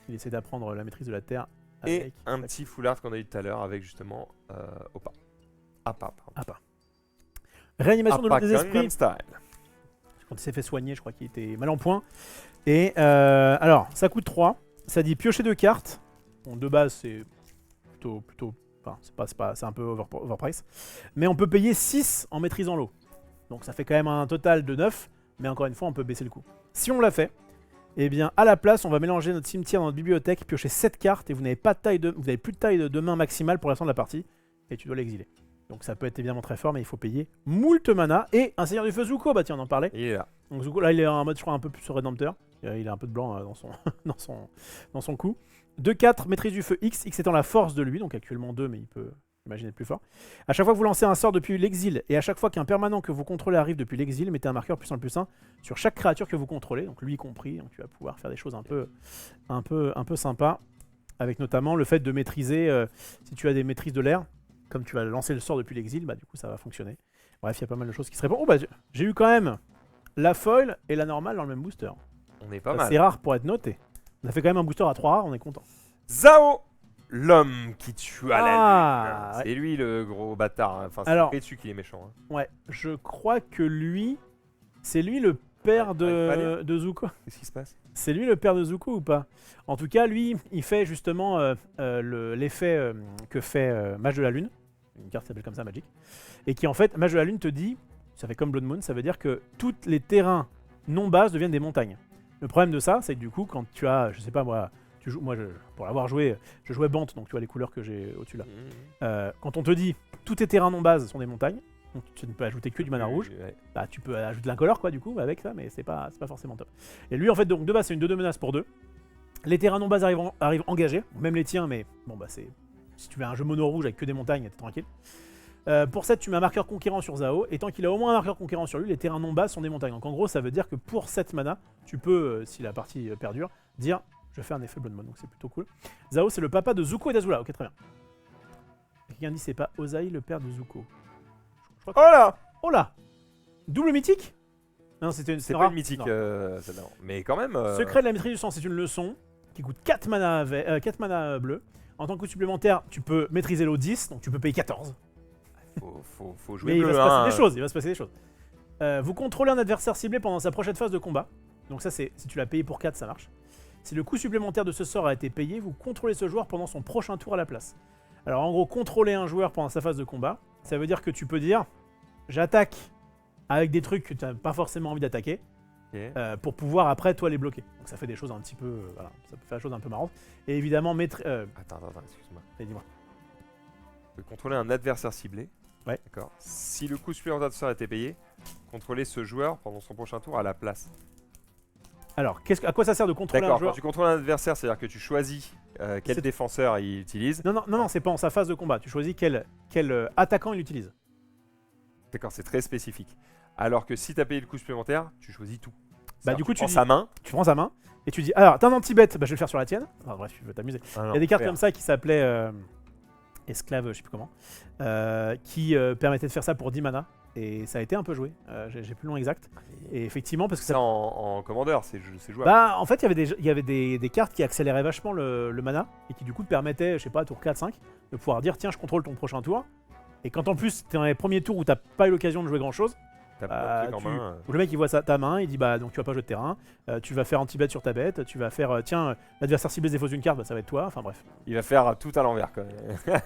Il essaie d'apprendre la maîtrise de la terre. Et un petit foulard qu'on a eu tout à l'heure avec justement Oppa. Appa. Réanimation de l'eau des Gangnam esprits. Style. Quand il s'est fait soigner, je crois qu'il était mal en point. Et alors, ça coûte 3. Ça dit piocher 2 cartes. Bon, de base, c'est plutôt... Enfin, c'est un peu overprice. Mais on peut payer 6 en maîtrisant l'eau. Donc ça fait quand même un total de 9. Mais encore une fois, on peut baisser le coût. Si on l'a fait, eh bien, à la place, on va mélanger notre cimetière dans notre bibliothèque, piocher 7 cartes, et vous n'avez plus de taille de main maximale pour l'instant de la partie. Et tu dois l'exiler. Donc ça peut être évidemment très fort, mais il faut payer moult mana. Et un seigneur du feu Zuko, bah tiens, on en parlait. Il est là. Donc Zuko, là, il est en mode, je crois, un peu plus rédempteur. Il a un peu de blanc dans son cou. 2-4, maîtrise du feu X, X étant la force de lui, donc actuellement 2, mais il peut imaginer être plus fort. À chaque fois que vous lancez un sort depuis l'exil, et à chaque fois qu'un permanent que vous contrôlez arrive depuis l'exil, mettez un marqueur +1/+1 sur chaque créature que vous contrôlez, donc lui y compris. Donc tu vas pouvoir faire des choses un peu sympas, avec notamment le fait de maîtriser, si tu as des maîtrises de l'air, comme tu vas lancer le sort depuis l'exil, bah du coup ça va fonctionner. Bref, il y a pas mal de choses qui se répondent. Oh bah j'ai eu quand même la foil et la normale dans le même booster. On est pas mal. C'est rare pour être noté. On a fait quand même un booster à 3 rares, on est content. Zao, l'homme qui tue à la lune. Ouais. C'est lui le gros bâtard, hein. Enfin c'est Alors, dessus qu'il est méchant, hein. Ouais, je crois que lui, c'est lui le père de Zuko. Qu'est-ce qui se passe? C'est lui le père de Zuko ou pas? En tout cas, lui, il fait justement l'effet que fait Mage de la Lune. Une carte qui s'appelle comme ça, Magic. Et qui en fait, Mage de la Lune te dit, ça fait comme Blood Moon, ça veut dire que tous les terrains non bases deviennent des montagnes. Le problème de ça, c'est que du coup, quand tu as, je sais pas moi, pour l'avoir joué, je jouais Bant, donc tu vois les couleurs que j'ai au-dessus là. Quand on te dit, tous tes terrains non bases sont des montagnes, donc tu ne peux ajouter que du mana rouge, bah tu peux ajouter de l'incolore quoi du coup avec ça, mais c'est pas forcément top. Et lui en fait, donc de base c'est une 2/2 menace pour 2. Les terrains non bases arrivent engagés, même les tiens, mais bon bah c'est... Si tu veux un jeu mono rouge avec que des montagnes, t'es tranquille. Pour 7, tu mets un marqueur conquérant sur Zao, et tant qu'il a au moins un marqueur conquérant sur lui, les terrains non bas sont des montagnes. Donc en gros, ça veut dire que pour 7 mana, tu peux, si la partie perdure, dire je fais un effet Blood Moon, donc c'est plutôt cool. Zao, c'est le papa de Zuko et d'Azula, ok, très bien. Quelqu'un dit c'est pas Ozai le père de Zuko. Oh là! Oh là! Double mythique? Non, c'est pas une mythique, celle-là. Mais quand même. Secret de la maîtrise du sang, c'est une leçon qui coûte 4 mana bleus. En tant que coût supplémentaire, tu peux maîtriser l'eau 10, donc tu peux payer 14. Faut jouer mais bleu, il va se passer des choses. Vous contrôlez un adversaire ciblé pendant sa prochaine phase de combat. Donc ça, c'est si tu l'as payé pour 4, ça marche. Si le coût supplémentaire de ce sort a été payé, vous contrôlez ce joueur pendant son prochain tour à la place. Alors en gros, contrôler un joueur pendant sa phase de combat, ça veut dire que tu peux dire j'attaque avec des trucs que tu n'as pas forcément envie d'attaquer. Okay. Pour pouvoir après toi les bloquer. Donc ça fait des choses un petit peu, voilà, ça peut faire des choses un peu marrantes. Et évidemment mettre. Attends, excuse-moi. Dis-moi. Tu peux contrôler un adversaire ciblé. Ouais. D'accord. Si le coût supplémentaire de sort a été payé, contrôler ce joueur pendant son prochain tour à la place. Alors, à quoi ça sert de contrôler un joueur? D'accord. Quand tu contrôles un adversaire, c'est-à-dire que tu choisis quel défenseur il utilise. Non, c'est pas en sa phase de combat. Tu choisis quel attaquant il utilise. D'accord, c'est très spécifique. Alors que si tu as payé le coût supplémentaire, tu choisis tout. Bah du coup tu prends sa main. tu prends sa main et tu dis alors t'as un anti-bet, bah je vais le faire sur la tienne. Enfin bref, tu veux t'amuser. Ah Il non, y a des cartes faire. comme ça qui s'appelaient esclave, je sais plus comment, qui permettaient de faire ça pour 10 mana. Et ça a été un peu joué. J'ai plus le nom exact. Et effectivement, parce que Ça ça. en commandeur, c'est jouable. Bah, en fait, il y avait des cartes qui accéléraient vachement le mana et qui du coup te permettaient, je sais pas, tour 4-5, de pouvoir dire tiens, je contrôle ton prochain tour. Et quand en plus t'es dans les premiers tours où t'as pas eu l'occasion de jouer grand chose, T'as pas de truc en main. le mec il voit ta main, il dit bah donc tu vas pas jouer de terrain, tu vas faire anti-bet sur ta bête, tu vas faire tiens, l'adversaire ciblé se défausse d'une carte, bah ça va être toi, enfin bref, Il va faire tout à l'envers quand même.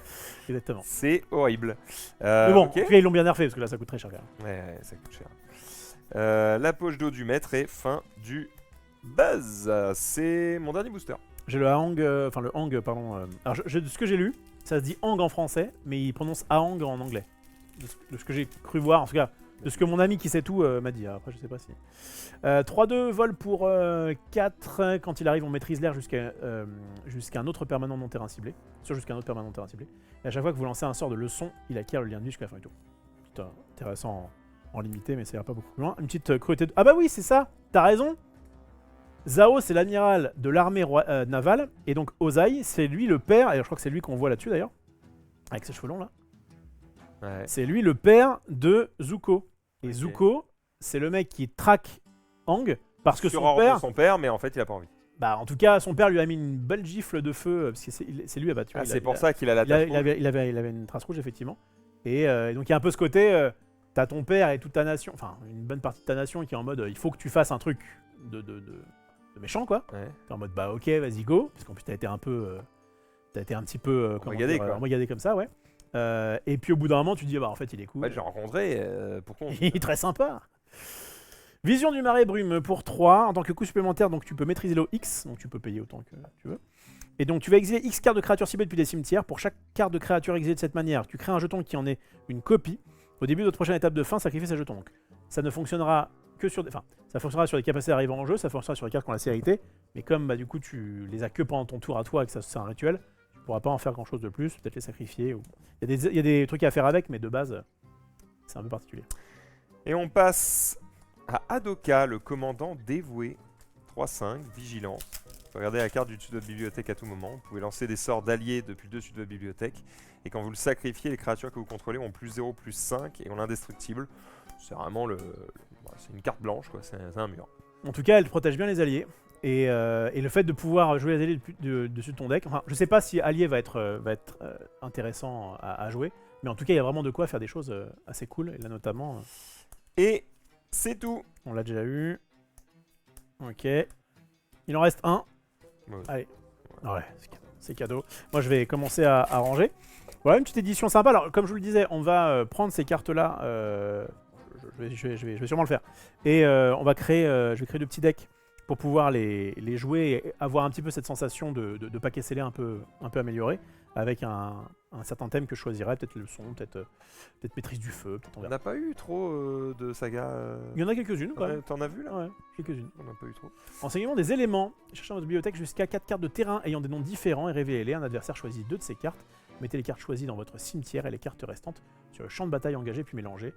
exactement. C'est horrible. Mais bon, ok. en tout cas, ils l'ont bien nerfé parce que là ça coûte très cher quand même. Ouais, ça coûte cher. La poche d'eau du maître et fin du buzz. C'est mon dernier booster. J'ai le Hang, enfin le Hang, pardon. Alors de ce que j'ai lu, ça se dit Hang en français, mais il prononce Ahang en anglais. De ce que j'ai cru voir, en tout cas, de ce que mon ami qui sait tout m'a dit. Après, je sais pas si. 3-2 vol pour 4. Quand il arrive, on maîtrise l'air jusqu'à un autre permanent non terrain ciblé. Jusqu'à un autre permanent non terrain ciblé. Et à chaque fois que vous lancez un sort de leçon, il acquiert le lien de vie jusqu'à la fin du tour. Putain, intéressant en limité, mais ça ira pas beaucoup plus loin. Une petite cruauté de. Ah bah oui, c'est ça, t'as raison! Zhao, c'est l'amiral de l'armée navale, et donc Ozai, c'est lui le père, et je crois que c'est lui qu'on voit là-dessus d'ailleurs, avec ses cheveux longs là. Ouais. C'est lui le père de Zuko. Et Ok. Zuko, c'est le mec qui traque Aang, parce que Sur son ordre père, de son père, mais en fait, il a pas envie. bah en tout cas, son père lui a mis une belle gifle de feu, parce que c'est lui qui a battu. Ah, Il a- c'est pour il a- ça qu'il a la il, a- tache il rouge. avait, il, avait, il avait une trace rouge, effectivement. Et donc il y a un peu ce côté, t'as ton père et toute ta nation, enfin une bonne partie de ta nation qui est en mode, il faut que tu fasses un truc de méchant, quoi. Ouais. T'es en mode bah ok, vas-y go, parce qu'en plus t'as été un peu, comment Embrigadé, dire, quoi. embrigadé comme ça, ouais. Et puis au bout d'un moment tu te dis bah en fait il est cool, Ouais, j'ai rencontré. Pourquoi il est très sympa. Vision du marais brume pour 3 en tant que coût supplémentaire, donc tu peux maîtriser l'eau X, donc tu peux payer autant que tu veux. Et donc tu vas exiler X cartes de créatures ciblées depuis des cimetières. Pour chaque carte de créature exilée de cette manière, tu crées un jeton qui en est une copie. Au début de votre prochaine étape de fin, sacrifiez ce jeton. Donc ça ne fonctionnera que sur des... Enfin, ça fonctionnera sur les capacités arrivant en jeu, ça fonctionnera sur les cartes qui ont la sérité. Mais comme bah, du coup tu les as que pendant ton tour à toi et que ça c'est un rituel, tu pourras pas en faire grand chose de plus, peut-être les sacrifier. Ou... il y a des trucs à faire avec, mais de base, c'est un peu particulier. Et on passe à Adoka, le commandant dévoué. 3-5, vigilant. Vous regardez la carte du dessus de votre bibliothèque à tout moment. Vous pouvez lancer des sorts d'alliés depuis le dessus de votre bibliothèque. Et quand vous le sacrifiez, les créatures que vous contrôlez ont plus 0, plus 5 et ont l'indestructible. C'est vraiment c'est une carte blanche, quoi. C'est un mur. En tout cas, elle protège bien les alliés. Et le fait de pouvoir jouer les alliés dessus de ton deck, enfin, je sais pas si allié va être intéressant à jouer, mais en tout cas, il y a vraiment de quoi faire des choses assez cool. Et là, notamment, Et c'est tout. on l'a déjà eu. Ok. Il en reste un. Ouais. Allez. Ouais, c'est cadeau. Moi, je vais commencer à ranger. Voilà, une petite édition sympa. Alors, comme je vous le disais, on va prendre ces cartes-là. Je vais sûrement le faire. Et on va créer, je vais créer de petits decks pour pouvoir les jouer et avoir un petit peu cette sensation de paquet scellé un peu amélioré, avec un certain thème que je choisirais, peut-être le son, peut-être maîtrise du feu, peut-être on On verra. n'a pas eu trop de sagas. Il y en a quelques-unes quand même. T'en as vu là? Ouais, quelques-unes. On n'a pas eu trop. Enseignement des éléments. Cherchez dans votre bibliothèque jusqu'à 4 cartes de terrain ayant des noms différents et révélez-les. Un adversaire choisit 2 de ces cartes. Mettez les cartes choisies dans votre cimetière et les cartes restantes sur le champ de bataille engagé puis mélangé.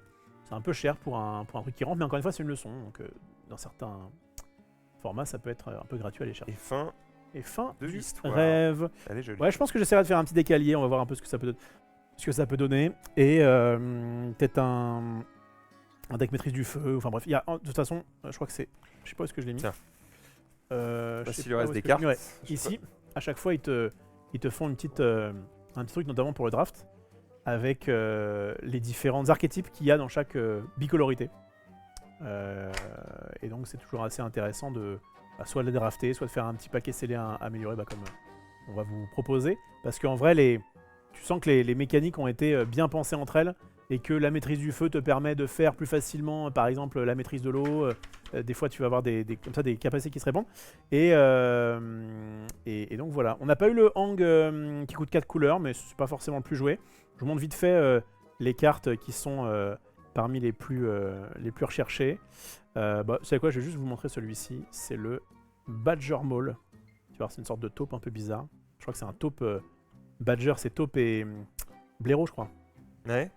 C'est un peu cher pour un truc qui rentre, mais encore une fois, c'est une leçon. Donc, dans certains formats, ça peut être un peu gratuit à aller chercher. Et fin Et fin de du l'histoire. rêve. Elle est jolie. Ouais, je pense que j'essaierai de faire un petit décalier. On va voir un peu ce que ça peut donner. Et peut-être un deck maîtrise du feu. Enfin bref, il y a, de toute façon, je crois que c'est. Je sais pas où est-ce que je l'ai mis. Tiens. Je sais S'il lui pas reste où des est-ce que je l'ai cartes. mis, ouais. je sais Ici, à chaque fois, ils te font un petit truc, notamment pour le draft, avec les différents archétypes qu'il y a dans chaque bicolorité. Et donc, c'est toujours assez intéressant de soit de les drafter, soit de faire un petit paquet scellé amélioré, comme on va vous proposer. Parce qu'en vrai, tu sens que les mécaniques ont été bien pensées entre elles, et que la maîtrise du feu te permet de faire plus facilement, par exemple, la maîtrise de l'eau. Des fois, tu vas avoir comme ça, des capacités qui se répondent. Et donc voilà. On n'a pas eu le Hang qui coûte 4 couleurs, mais c'est pas forcément le plus joué. Je vous montre vite fait les cartes qui sont parmi les plus recherchées. Vous savez quoi, je vais juste vous montrer celui-ci. C'est le Badger Maul. Tu vois, c'est une sorte de taupe un peu bizarre. Je crois que c'est un taupe... Badger, c'est taupe et blaireau, je crois. Ouais.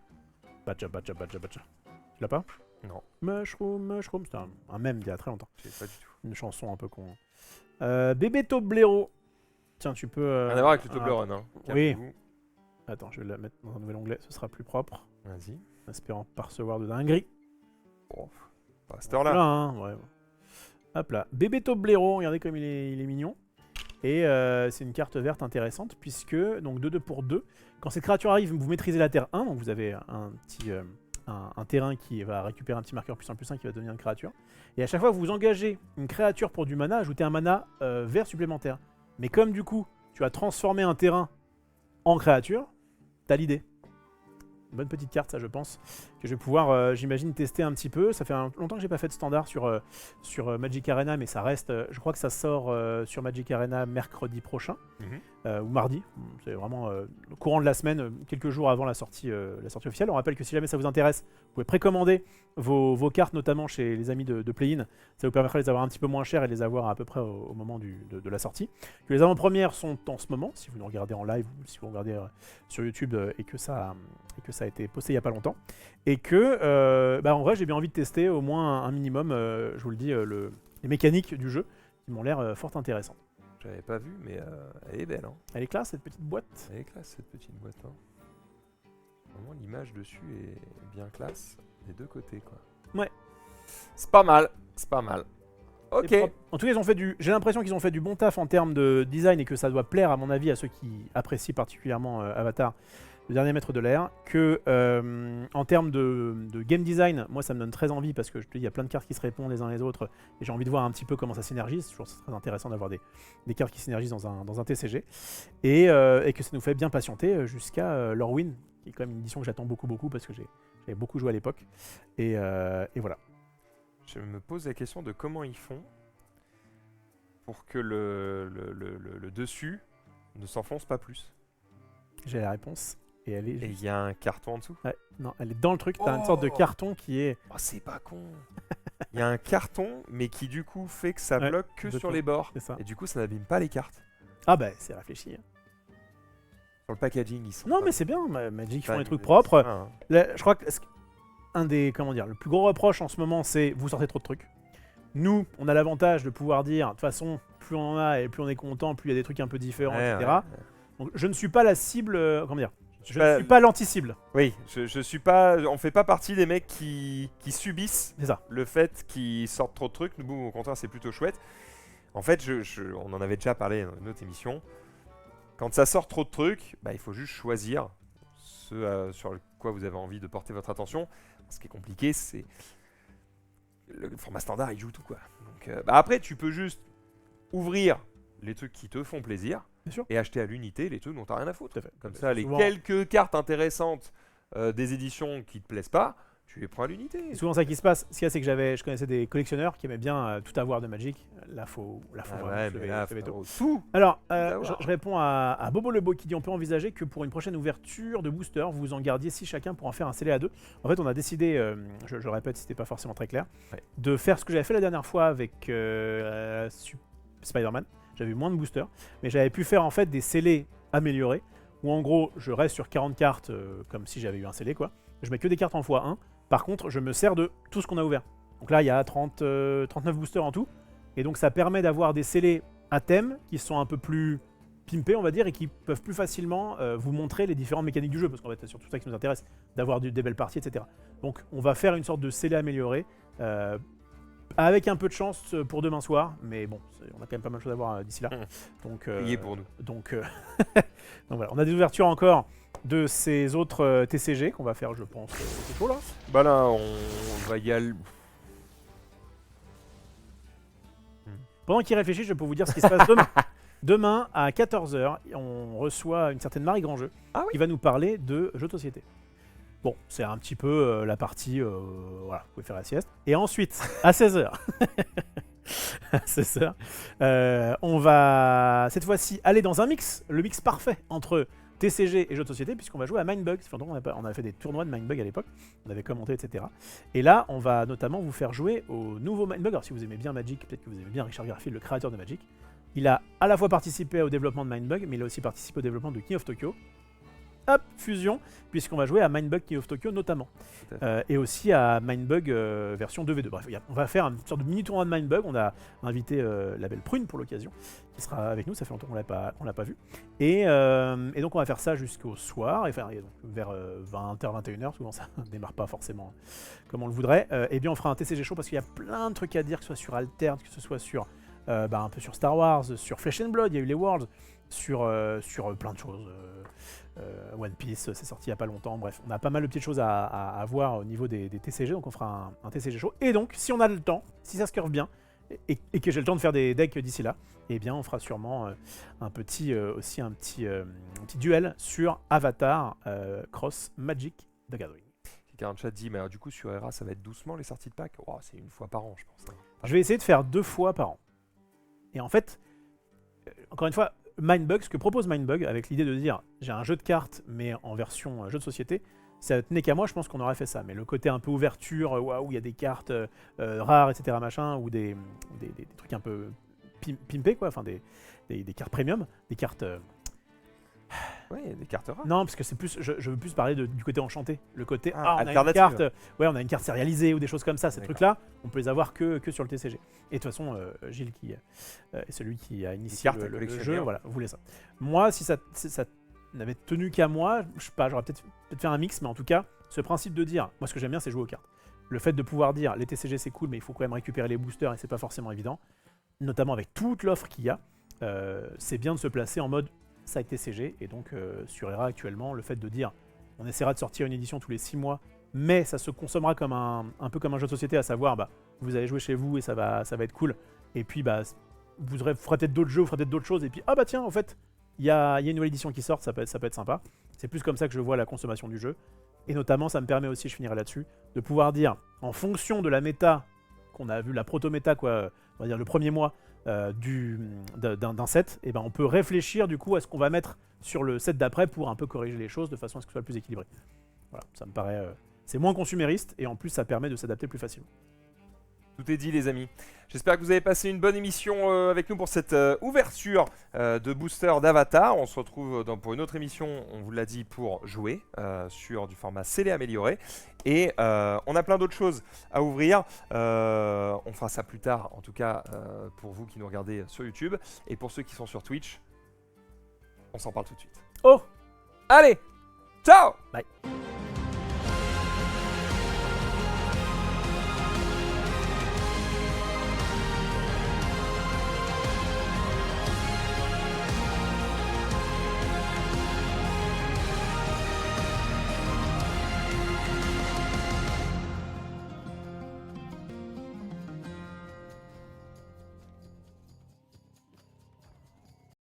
Badger. Tu l'as pas? Non. Mushroom, c'était un mème d'il y a très longtemps. Je sais pas du tout. Une chanson un peu con. Bébé Toblerone. Tiens, tu peux... Rien à voir avec le Toblerone. Hein. Oui. Calmez-vous. Attends, je vais la mettre dans un nouvel onglet, ce sera plus propre. Vas-y. En espérant pas recevoir de dinguerie. Bon, pas à cette heure-là. Là, hein, ouais. Hop là. Bébé Toblerone, regardez comme il est mignon. Et c'est une carte verte intéressante puisque, donc 2-2 pour 2. Quand cette créature arrive, vous maîtrisez la terre 1, donc vous avez un petit... un terrain qui va récupérer un petit marqueur +1/+1 qui va devenir une créature. Et à chaque fois que vous engagez une créature pour du mana, ajoutez un mana vert supplémentaire. Mais comme du coup, tu as transformé un terrain en créature, t'as l'idée. Une bonne petite carte, ça, je pense, que je vais pouvoir, j'imagine, tester un petit peu. Ça fait longtemps que j'ai pas fait de standard sur Magic Arena, mais ça reste... je crois que ça sort sur Magic Arena mercredi prochain, ou mardi. C'est vraiment le courant de la semaine, quelques jours avant la sortie officielle. On rappelle que si jamais ça vous intéresse, vous pouvez précommander vos cartes, notamment chez les amis de Play-In. Ça vous permettra de les avoir un petit peu moins chères et de les avoir à peu près au moment de la sortie. Que les avant-premières sont en ce moment, si vous nous regardez en live ou si vous regardez sur YouTube et que ça a été posté il n'y a pas longtemps. Et que, en vrai, j'ai bien envie de tester au moins un minimum, je vous le dis, les mécaniques du jeu qui m'ont l'air fort intéressantes. J'avais pas vu, mais elle est belle. Hein. Elle est classe, cette petite boîte. Elle est classe, cette petite boîte. Hein. Vraiment, l'image dessus est bien classe des deux côtés, quoi. Ouais. C'est pas mal, c'est pas mal. Ok. En tout cas, j'ai l'impression qu'ils ont fait du bon taf en termes de design et que ça doit plaire, à mon avis, à ceux qui apprécient particulièrement Avatar, le dernier maître de l'air. Que en termes de game design, moi ça me donne très envie parce que je te dis, il y a plein de cartes qui se répondent les uns les autres et j'ai envie de voir un petit peu comment ça synergise. C'est toujours très intéressant d'avoir des cartes qui synergisent dans un TCG et que ça nous fait bien patienter jusqu'à Lorwyn, qui est quand même une édition que j'attends beaucoup parce que j'avais beaucoup joué à l'époque et voilà. Je me pose la question de comment ils font pour que le dessus ne s'enfonce pas plus. J'ai la réponse. Et elle est. Et il y a un carton en dessous. Ouais, non, elle est dans le truc. T'as une sorte de carton qui est. Oh, c'est pas con. Il y a un carton, mais qui du coup fait que ça bloque que sur les bords. C'est ça. Et du coup, ça n'abîme pas les cartes. Ah bah, c'est réfléchi. Sur le packaging, ils sont. Non, mais c'est bien. Magic font des trucs propres. Hein. Là, je crois que le plus gros reproche en ce moment, c'est vous sortez trop de trucs. Nous, on a l'avantage de pouvoir dire, de toute façon, plus on en a et plus on est content, plus il y a des trucs un peu différents, etc. Ouais. Donc, je ne suis pas la cible. Comment dire ? Je ne suis pas l'anti-cible. Oui, je suis pas. On fait pas partie des mecs qui subissent C'est ça. le fait qu'ils sortent trop de trucs. Nous, au contraire, c'est plutôt chouette. En fait, on en avait déjà parlé dans une autre émission. Quand ça sort trop de trucs, il faut juste choisir ce sur quoi vous avez envie de porter votre attention. Ce qui est compliqué, c'est le format standard, il joue tout, quoi. Donc, après, tu peux juste ouvrir les trucs qui te font plaisir. Bien sûr. Et acheter à l'unité les trucs dont t'as rien à foutre. Tout à fait. Comme ça, les Souvent, quelques cartes intéressantes des éditions qui te plaisent pas, tu les prends à l'unité. c'est souvent ça qui se passe. Ce qu'il y a, c'est que je connaissais des collectionneurs qui aimaient bien tout avoir de Magic. Là, faut vraiment ouais, se mais lever- là, se lever tôt. tout. Alors, avoir. je réponds à Bobo Lebo qui dit on peut envisager que pour une prochaine ouverture de booster, vous en gardiez 6 chacun pour en faire un scellé à 2. En fait, on a décidé, je le répète, c'était pas forcément très clair, de faire ce que j'avais fait la dernière fois avec Spider-Man. J'avais eu moins de boosters, mais j'avais pu faire en fait des scellés améliorés, où en gros, je reste sur 40 cartes comme si j'avais eu un scellé, quoi. Je mets que des cartes en x1. Par contre, je me sers de tout ce qu'on a ouvert. Donc là, il y a 39 boosters en tout. Et donc, ça permet d'avoir des scellés à thème qui sont un peu plus pimpés, on va dire, et qui peuvent plus facilement vous montrer les différentes mécaniques du jeu. Parce qu'en fait, c'est surtout ça qui nous intéresse, d'avoir des belles parties, etc. Donc, on va faire une sorte de scellé amélioré. Avec un peu de chance pour demain soir, mais bon, on a quand même pas mal de choses à voir d'ici là. Donc, Priez pour nous. Donc voilà, on a des ouvertures encore de ces autres TCG qu'on va faire, je pense, c'est chaud là. Bah là, on va y aller. Pendant qu'il réfléchit, je peux vous dire ce qui se passe demain. Demain, à 14h, on reçoit une certaine Marie Grandjeu qui va nous parler de jeux de société. Bon, c'est un petit peu la partie, voilà, vous pouvez faire la sieste. Et ensuite, à 16h, à 16h, on va cette fois-ci aller dans un mix, le mix parfait entre TCG et jeux de société, puisqu'on va jouer à Mindbug. On avait fait des tournois de Mindbug à l'époque, on avait commenté, etc. Et là, on va notamment vous faire jouer au nouveau Mindbug. Alors si vous aimez bien Magic, peut-être que vous aimez bien Richard Garfield, le créateur de Magic. Il a à la fois participé au développement de Mindbug, mais il a aussi participé au développement de King of Tokyo. hop, fusion, puisqu'on va jouer à Mindbug King of Tokyo notamment. Et aussi à Mindbug version 2v2. Bref, on va faire une sorte de mini tournoi de Mindbug. On a invité la belle Prune pour l'occasion, qui sera avec nous, ça fait longtemps qu'on l'a pas vu. Et donc on va faire ça jusqu'au soir, et donc vers 20h, 21h, souvent ça ne démarre pas forcément comme on le voudrait. Et bien on fera un TCG show parce qu'il y a plein de trucs à dire, que ce soit sur Altered, que ce soit sur un peu sur Star Wars, sur Flesh and Blood, il y a eu les Worlds, sur plein de choses. One Piece, c'est sorti il n'y a pas longtemps. Bref, on a pas mal de petites choses à voir au niveau des TCG, donc on fera un TCG show. Et donc, si on a le temps, si ça se curve bien, et que j'ai le temps de faire des decks d'ici là, eh bien, on fera sûrement un petit duel sur Avatar Cross Magic the Gathering. Quelqu'un dans le chat dit, mais du coup, sur ERA, ça va être doucement les sorties de pack. Oh, c'est une fois par an, je pense. Je vais essayer de faire 2 fois par an. Et en fait, encore une fois, Mindbug, ce que propose Mindbug, avec l'idée de dire j'ai un jeu de cartes mais en version jeu de société, ça tenait qu'à moi, je pense qu'on aurait fait ça. Mais le côté un peu ouverture, où il y a des cartes rares, etc. machin, ou des trucs un peu pimpés, quoi, enfin des cartes premium, des cartes. Oui, des cartes rares. Non, parce que c'est plus, je veux plus parler du côté enchanté. Le côté, on a une alternative. carte, on a une carte sérialisée ou des choses comme ça. Ces D'accord. trucs-là, on peut les avoir que sur le TCG. Et de toute façon, Gilles, qui est celui qui a initié le jeu, voilà, voulait ça. Moi, si ça n'avait tenu qu'à moi, je sais pas, j'aurais peut-être fait un mix, mais en tout cas, ce principe de dire, moi ce que j'aime bien, c'est jouer aux cartes. Le fait de pouvoir dire, les TCG c'est cool, mais il faut quand même récupérer les boosters et c'est pas forcément évident, notamment avec toute l'offre qu'il y a, c'est bien de se placer en mode side TCG, et donc sur ERA actuellement, le fait de dire on essaiera de sortir une édition tous les 6 mois, mais ça se consommera comme un peu comme un jeu de société, à savoir vous allez jouer chez vous et ça va être cool, et puis vous ferez peut-être d'autres jeux, vous ferez peut-être d'autres choses, et puis tiens, en fait, il y a une nouvelle édition qui sort, ça peut être sympa. C'est plus comme ça que je vois la consommation du jeu, et notamment ça me permet aussi, je finirai là-dessus, de pouvoir dire, en fonction de la méta qu'on a vu, la proto-méta, quoi, on va dire le premier mois, d'un set, et on peut réfléchir du coup à ce qu'on va mettre sur le set d'après pour un peu corriger les choses de façon à ce que ce soit plus équilibré. Voilà, ça me paraît... c'est moins consumériste et en plus ça permet de s'adapter plus facilement. Tout est dit, les amis. J'espère que vous avez passé une bonne émission avec nous pour cette ouverture de booster d'Avatar. On se retrouve pour une autre émission, on vous l'a dit, pour jouer sur du format scellé amélioré. Et on a plein d'autres choses à ouvrir. On fera ça plus tard, en tout cas pour vous qui nous regardez sur YouTube. Et pour ceux qui sont sur Twitch, on s'en parle tout de suite. Oh! Allez! Ciao! Bye!